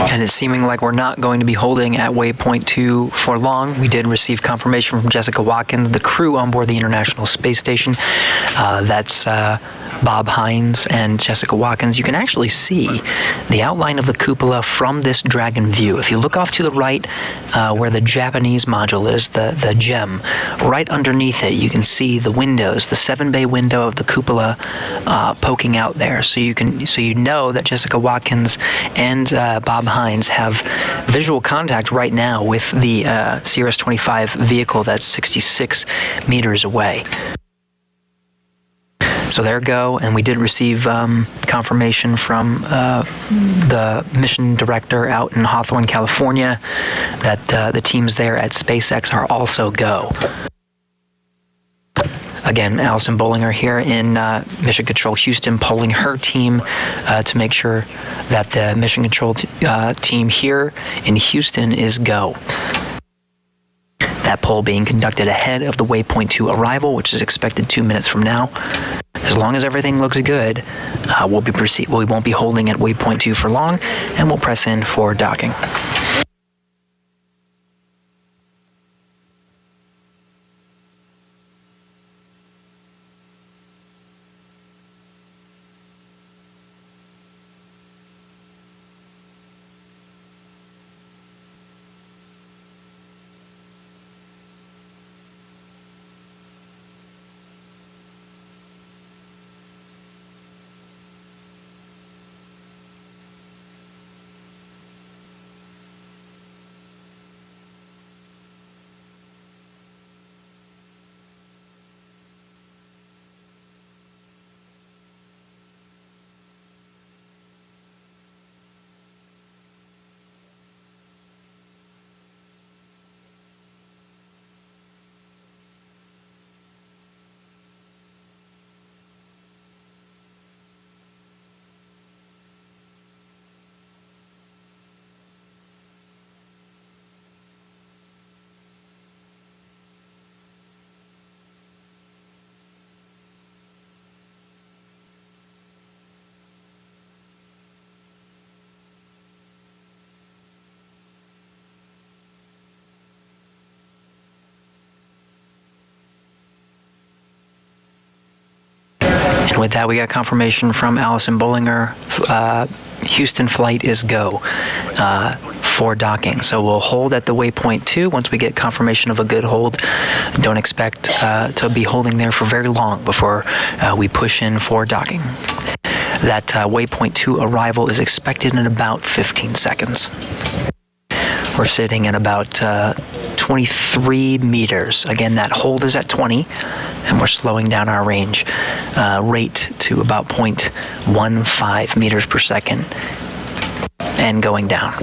And it's seeming like we're not going to be holding at Waypoint 2 for long. We did receive confirmation from Jessica Watkins, the crew on board the International Space Station. That's Bob Hines and Jessica Watkins. You can actually see the outline of the cupola from this Dragon view. If you look off to the right where the Japanese module is, the gem, right underneath it you can see the windows, the 7-bay window of the cupola poking out there. So you know that Jessica Watkins and Bob Hines have visual contact right now with the CRS-25 vehicle that's 66 meters away. So there go, and we did receive confirmation from the mission director out in Hawthorne, California, that the teams there at SpaceX are also go. Again, Allison Bollinger here in Mission Control Houston, polling her team to make sure that the Mission Control team here in Houston is go. That poll being conducted ahead of the Waypoint 2 arrival, which is expected 2 minutes from now. As long as everything looks good, we won't be holding at Waypoint 2 for long, and we'll press in for docking. And with that, we got confirmation from Allison Bollinger. Houston flight is go for docking. So we'll hold at the waypoint 2 once we get confirmation of a good hold. Don't expect to be holding there for very long before we push in for docking. That waypoint 2 arrival is expected in about 15 seconds. We're sitting at about 23 meters. Again, that hold is at 20, and we're slowing down our range rate to about 0.15 meters per second and going down.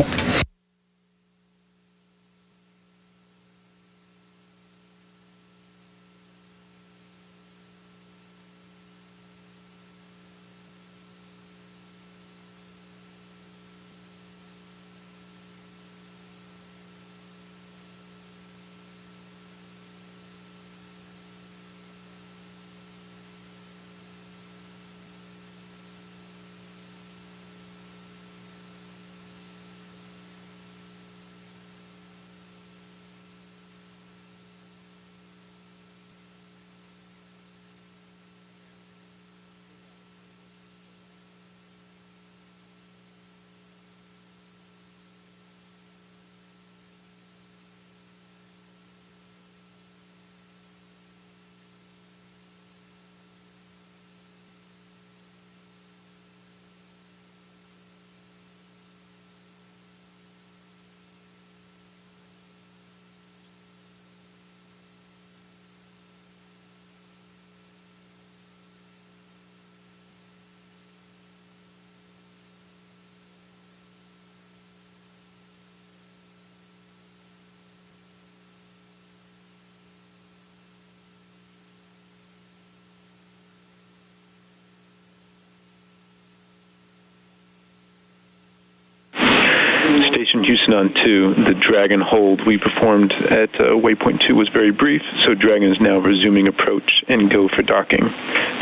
Station Houston on 2, the Dragon hold we performed at waypoint 2 was very brief, so Dragon is now resuming approach and go for docking.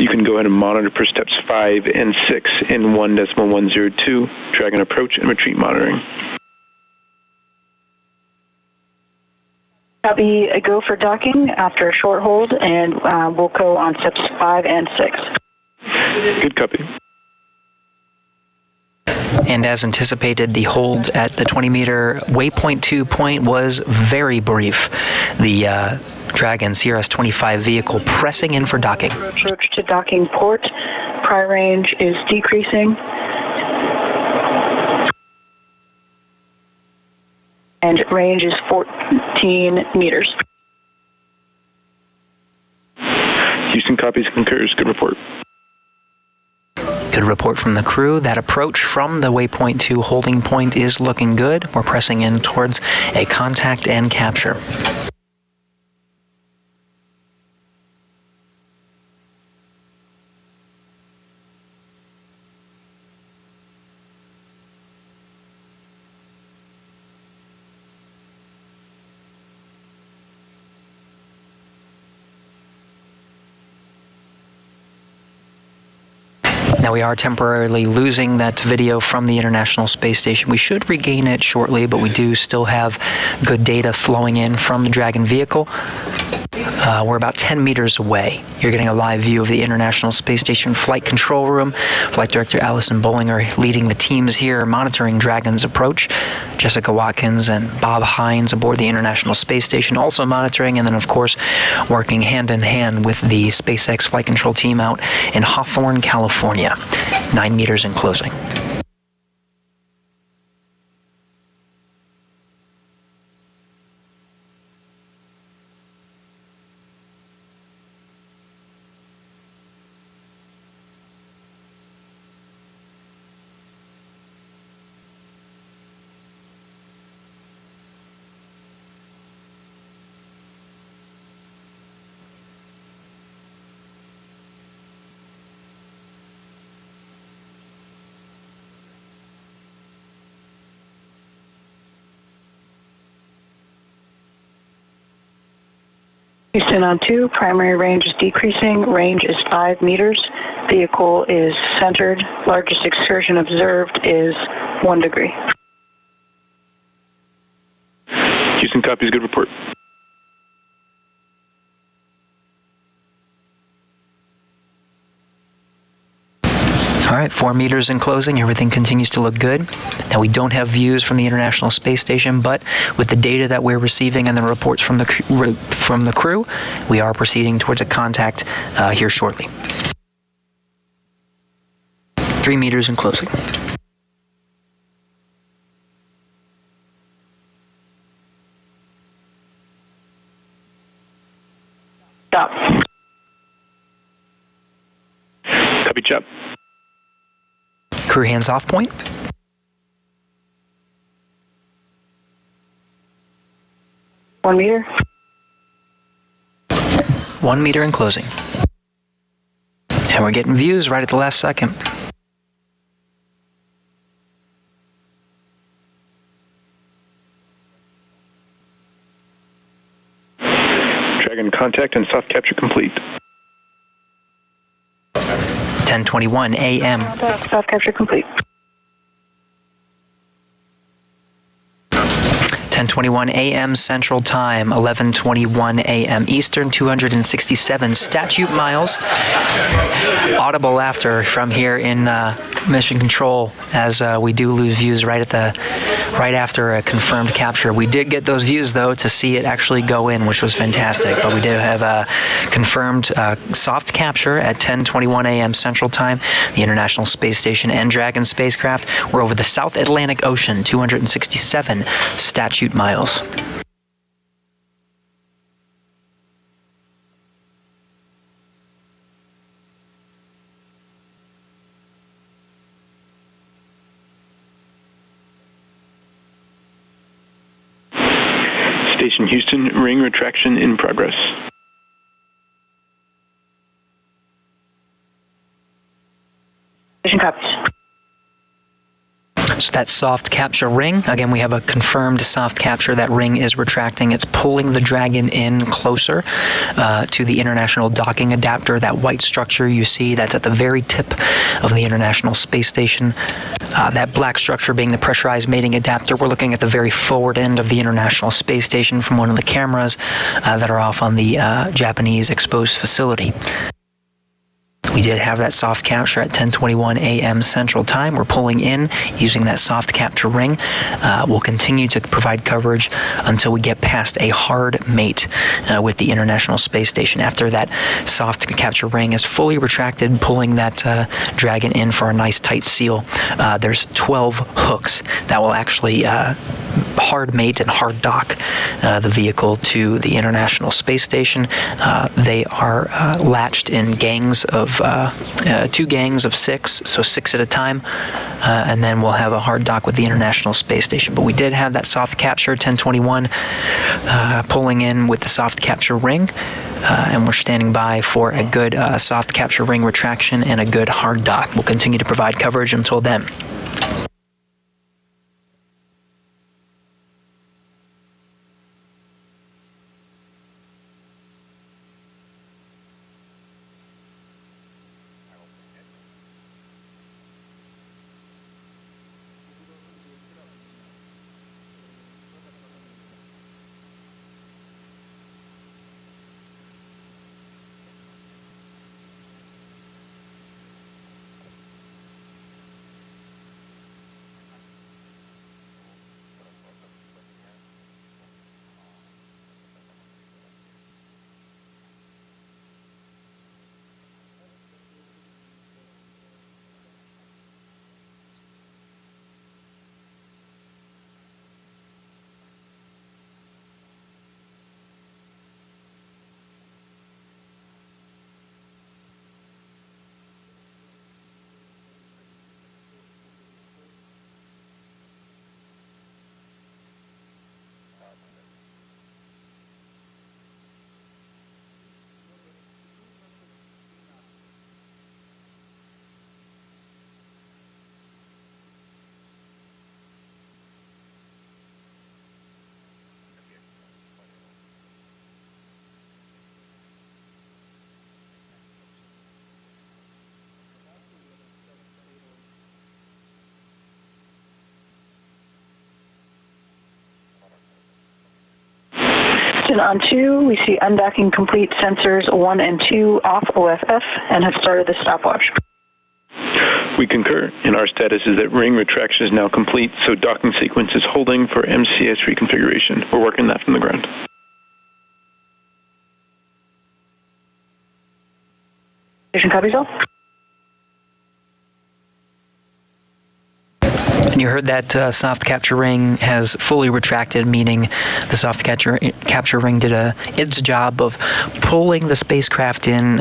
You can go ahead and monitor per steps 5 and 6 in 1.102, Dragon approach and retreat monitoring. Copy, a go for docking after a short hold, and we'll go on steps 5 and 6. Good copy. And as anticipated, the hold at the 20-meter waypoint 2 point was very brief. The Dragon CRS 25 vehicle pressing in for docking. Approach to docking port. Prior range is decreasing. And range is 14 meters. Houston copies, concurs. Good report. Good report from the crew. That approach from the waypoint 2 holding point is looking good. We're pressing in towards a contact and capture. Now we are temporarily losing that video from the International Space Station. We should regain it shortly, but we do still have good data flowing in from the Dragon vehicle. We're about 10 meters away. You're getting a live view of the International Space Station Flight Control Room. Flight Director Allison Bollinger leading the teams here, monitoring Dragon's approach. Jessica Watkins and Bob Hines aboard the International Space Station also monitoring, and then of course working hand in hand with the SpaceX Flight Control team out in Hawthorne, California. 9 meters in closing. Houston on 2, primary range is decreasing, range is 5 meters, vehicle is centered, largest excursion observed is 1 degree. Houston copies, good report. All right, 4 meters in closing. Everything continues to look good. Now, we don't have views from the International Space Station, but with the data that we're receiving and the reports from the crew, we are proceeding towards a contact here shortly. 3 meters in closing. Stop. Copy, chop. Crew hands off point. One meter. 1 meter in closing. And we're getting views right at the last second. Dragon contact and soft capture complete. 10:21 a.m. Soft capture complete. 10:21 a.m. Central Time, 11:21 a.m. Eastern, 267 statute miles. Audible laughter from here in Mission Control as we do lose views right after a confirmed capture. We did get those views though to see it actually go in, which was fantastic. But we did have a confirmed soft capture at 10:21 a.m. Central Time. The International Space Station and Dragon spacecraft were over the South Atlantic Ocean, 267 statute miles. Station Houston, ring retraction in progress. Station copies. So that soft capture ring, again, we have a confirmed soft capture. That ring is retracting. It's pulling the Dragon in closer to the International Docking Adapter. That white structure you see, that's at the very tip of the International Space Station. That black structure being the pressurized mating adapter. We're looking at the very forward end of the International Space Station from one of the cameras that are off on the Japanese exposed facility. We did have that soft capture at 10:21 a.m. Central Time. We're pulling in using that soft capture ring. We'll continue to provide coverage until we get past a hard mate with the International Space Station. After that soft capture ring is fully retracted, pulling that Dragon in for a nice tight seal. There's 12 hooks that will actually hard mate and hard dock the vehicle to the International Space Station. They are latched in gangs of 2 gangs of 6, so 6 at a time, and then we'll have a hard dock with the International Space Station. But we did have that soft capture 10:21 pulling in with the soft capture ring, and we're standing by for a good soft capture ring retraction and a good hard dock. We'll continue to provide coverage until then. On 2, we see undocking complete, sensors 1 and 2 off OFF and have started the stopwatch. We concur, and our status is that ring retraction is now complete, so docking sequence is holding for MCS reconfiguration. We're working that from the ground. Station copies all. And you heard that soft capture ring has fully retracted, meaning the soft capture ring did its job of pulling the spacecraft in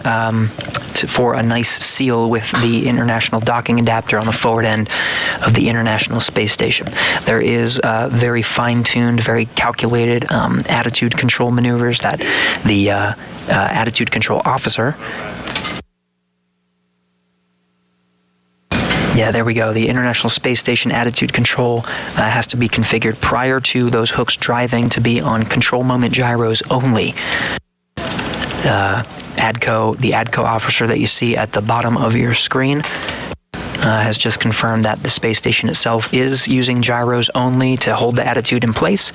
for a nice seal with the international docking adapter on the forward end of the International Space Station. There is very fine-tuned, very calculated attitude control maneuvers that the attitude control officer. Yeah, there we go. The International Space Station attitude control has to be configured prior to those hooks driving to be on control moment gyros only. The ADCO officer that you see at the bottom of your screen has just confirmed that the space station itself is using gyros only to hold the attitude in place,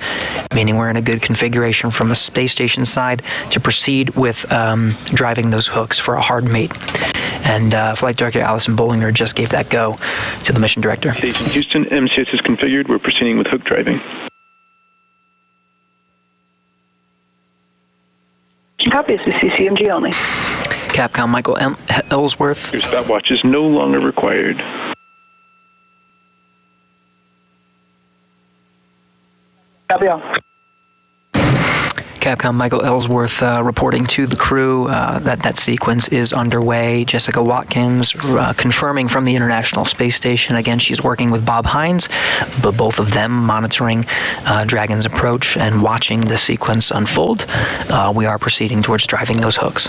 meaning we're in a good configuration from the space station side to proceed with driving those hooks for a hard mate. And Flight Director Allison Bollinger just gave that go to the mission director. Station Houston, MCS is configured. We're proceeding with hook driving. Copies with CCMG only. Capcom Michael Ellsworth. Your stopwatch is no longer required. Copy all. Capcom Michael Ellsworth reporting to the crew that sequence is underway. Jessica Watkins confirming from the International Space Station. Again, she's working with Bob Hines, but both of them monitoring Dragon's approach and watching the sequence unfold. We are proceeding towards driving those hooks.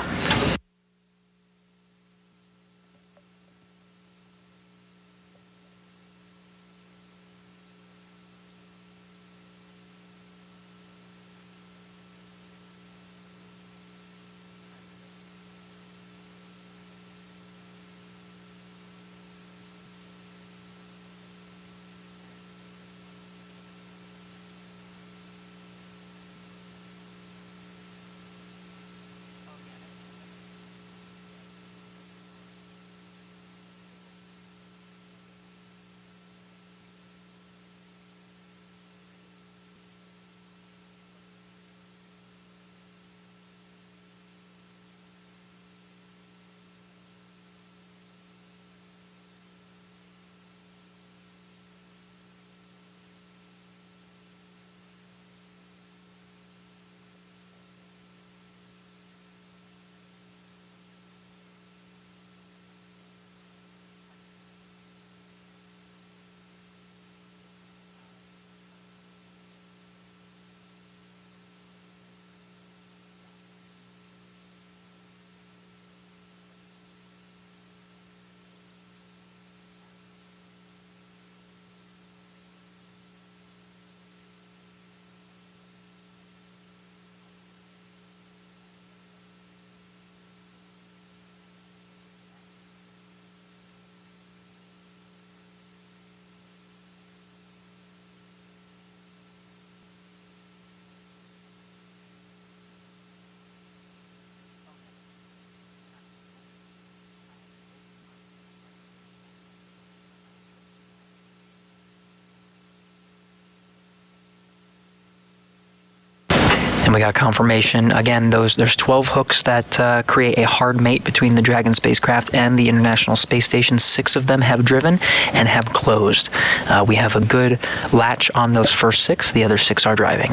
And we got confirmation. Again, there's 12 hooks that create a hard mate between the Dragon spacecraft and the International Space Station. 6 of them have driven and have closed. We have a good latch on those first 6. The other 6 are driving.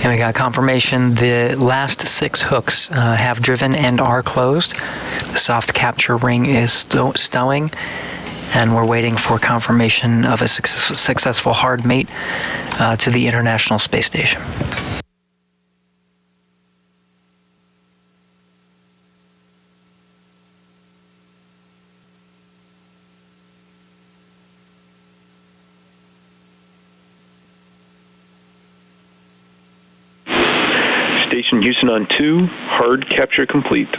And we got confirmation the last 6 hooks have driven and are closed. The soft capture ring is stowing, and we're waiting for confirmation of a successful hard mate to the International Space Station. Station Houston on 2, hard capture complete.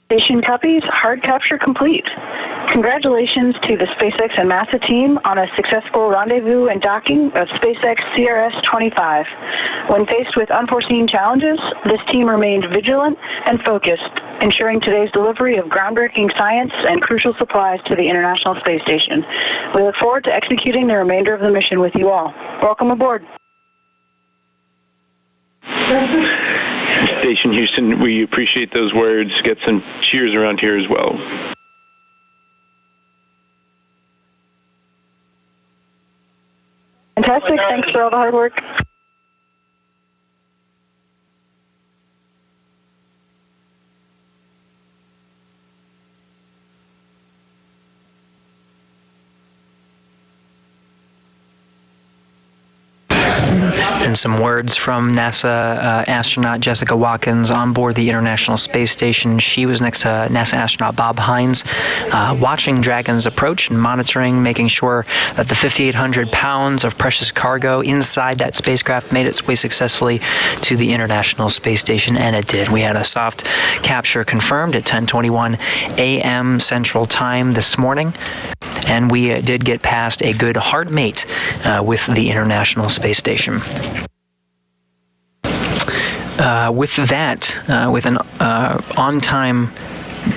Station copies, hard capture complete. Congratulations to the SpaceX and NASA team on a successful rendezvous and docking of SpaceX CRS-25. When faced with unforeseen challenges, this team remained vigilant and focused, ensuring today's delivery of groundbreaking science and crucial supplies to the International Space Station. We look forward to executing the remainder of the mission with you all. Welcome aboard. Station Houston, we appreciate those words. Get some cheers around here as well. Fantastic. Thanks for all the hard work. And some words from NASA astronaut Jessica Watkins on board the International Space Station. She was next to NASA astronaut Bob Hines, watching Dragon's approach and monitoring, making sure that the 5,800 pounds of precious cargo inside that spacecraft made its way successfully to the International Space Station, and it did. We had a soft capture confirmed at 10:21 a.m. Central Time this morning, and we did get past a good hard mate with the International Space Station. With an on-time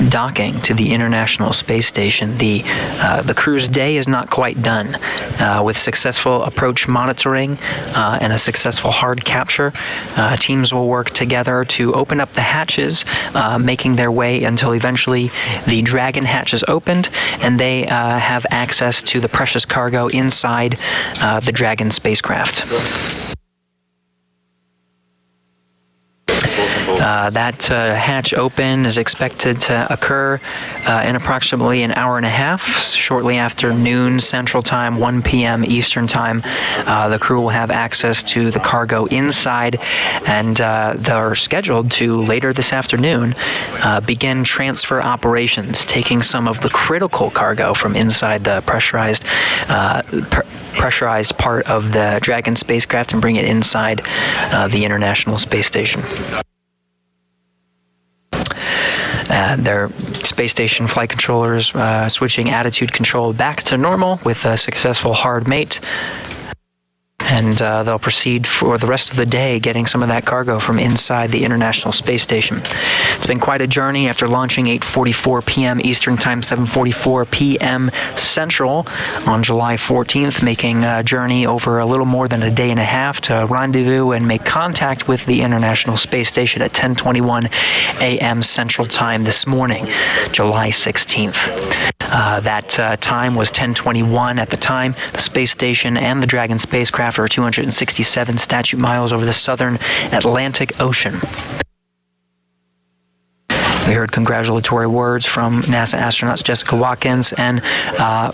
docking to the International Space Station, the crew's day is not quite done. With successful approach monitoring and a successful hard capture, teams will work together to open up the hatches, making their way until eventually the Dragon hatch is opened and they have access to the precious cargo inside the Dragon spacecraft. That hatch open is expected to occur in approximately an hour and a half, shortly after noon Central Time, 1 p.m. Eastern Time. The crew will have access to the cargo inside, and they're scheduled to, later this afternoon, begin transfer operations, taking some of the critical cargo from inside the pressurized part of the Dragon spacecraft and bring it inside the International Space Station. Their space station flight controllers switching attitude control back to normal with a successful hard mate. And they'll proceed for the rest of the day getting some of that cargo from inside the International Space Station. It's been quite a journey after launching 8:44 p.m. Eastern Time, 7:44 p.m. Central on July 14th, making a journey over a little more than a day and a half to rendezvous and make contact with the International Space Station at 10:21 a.m. Central Time this morning, July 16th. That time was 10:21 at the time. The space station and the Dragon spacecraft are 267 statute miles over the southern Atlantic Ocean. We heard congratulatory words from NASA astronauts Jessica Watkins and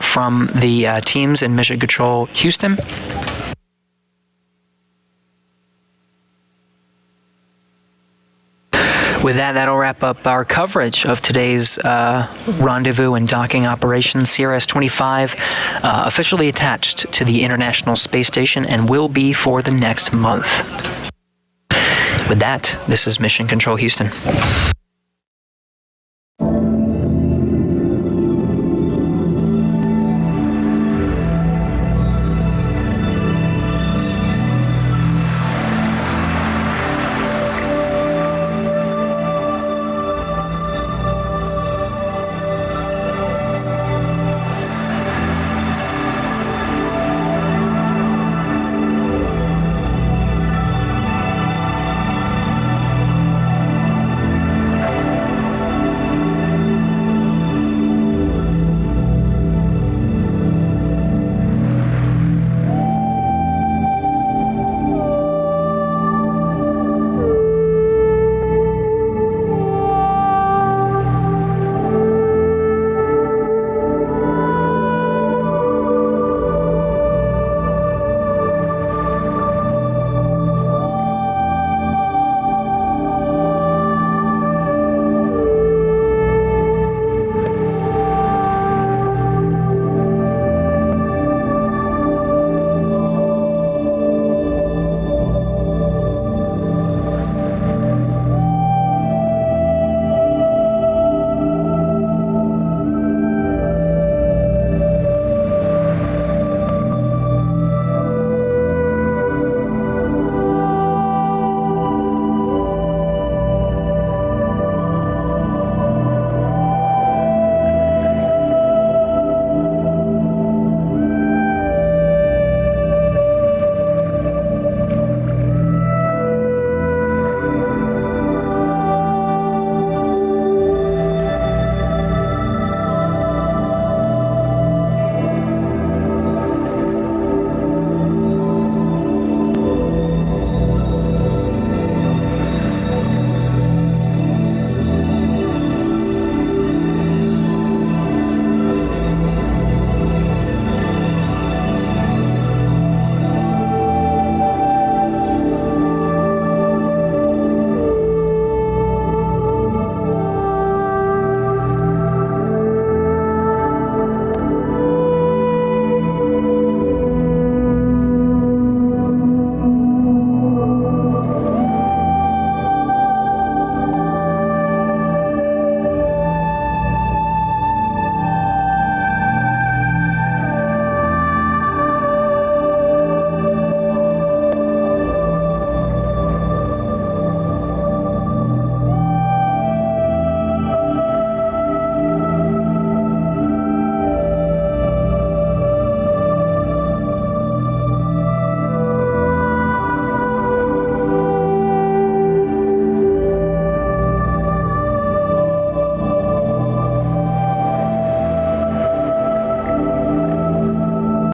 from the teams in Mission Control Houston. With that, that'll wrap up our coverage of today's rendezvous and docking operations. CRS-25 officially attached to the International Space Station and will be for the next month. With that, this is Mission Control Houston.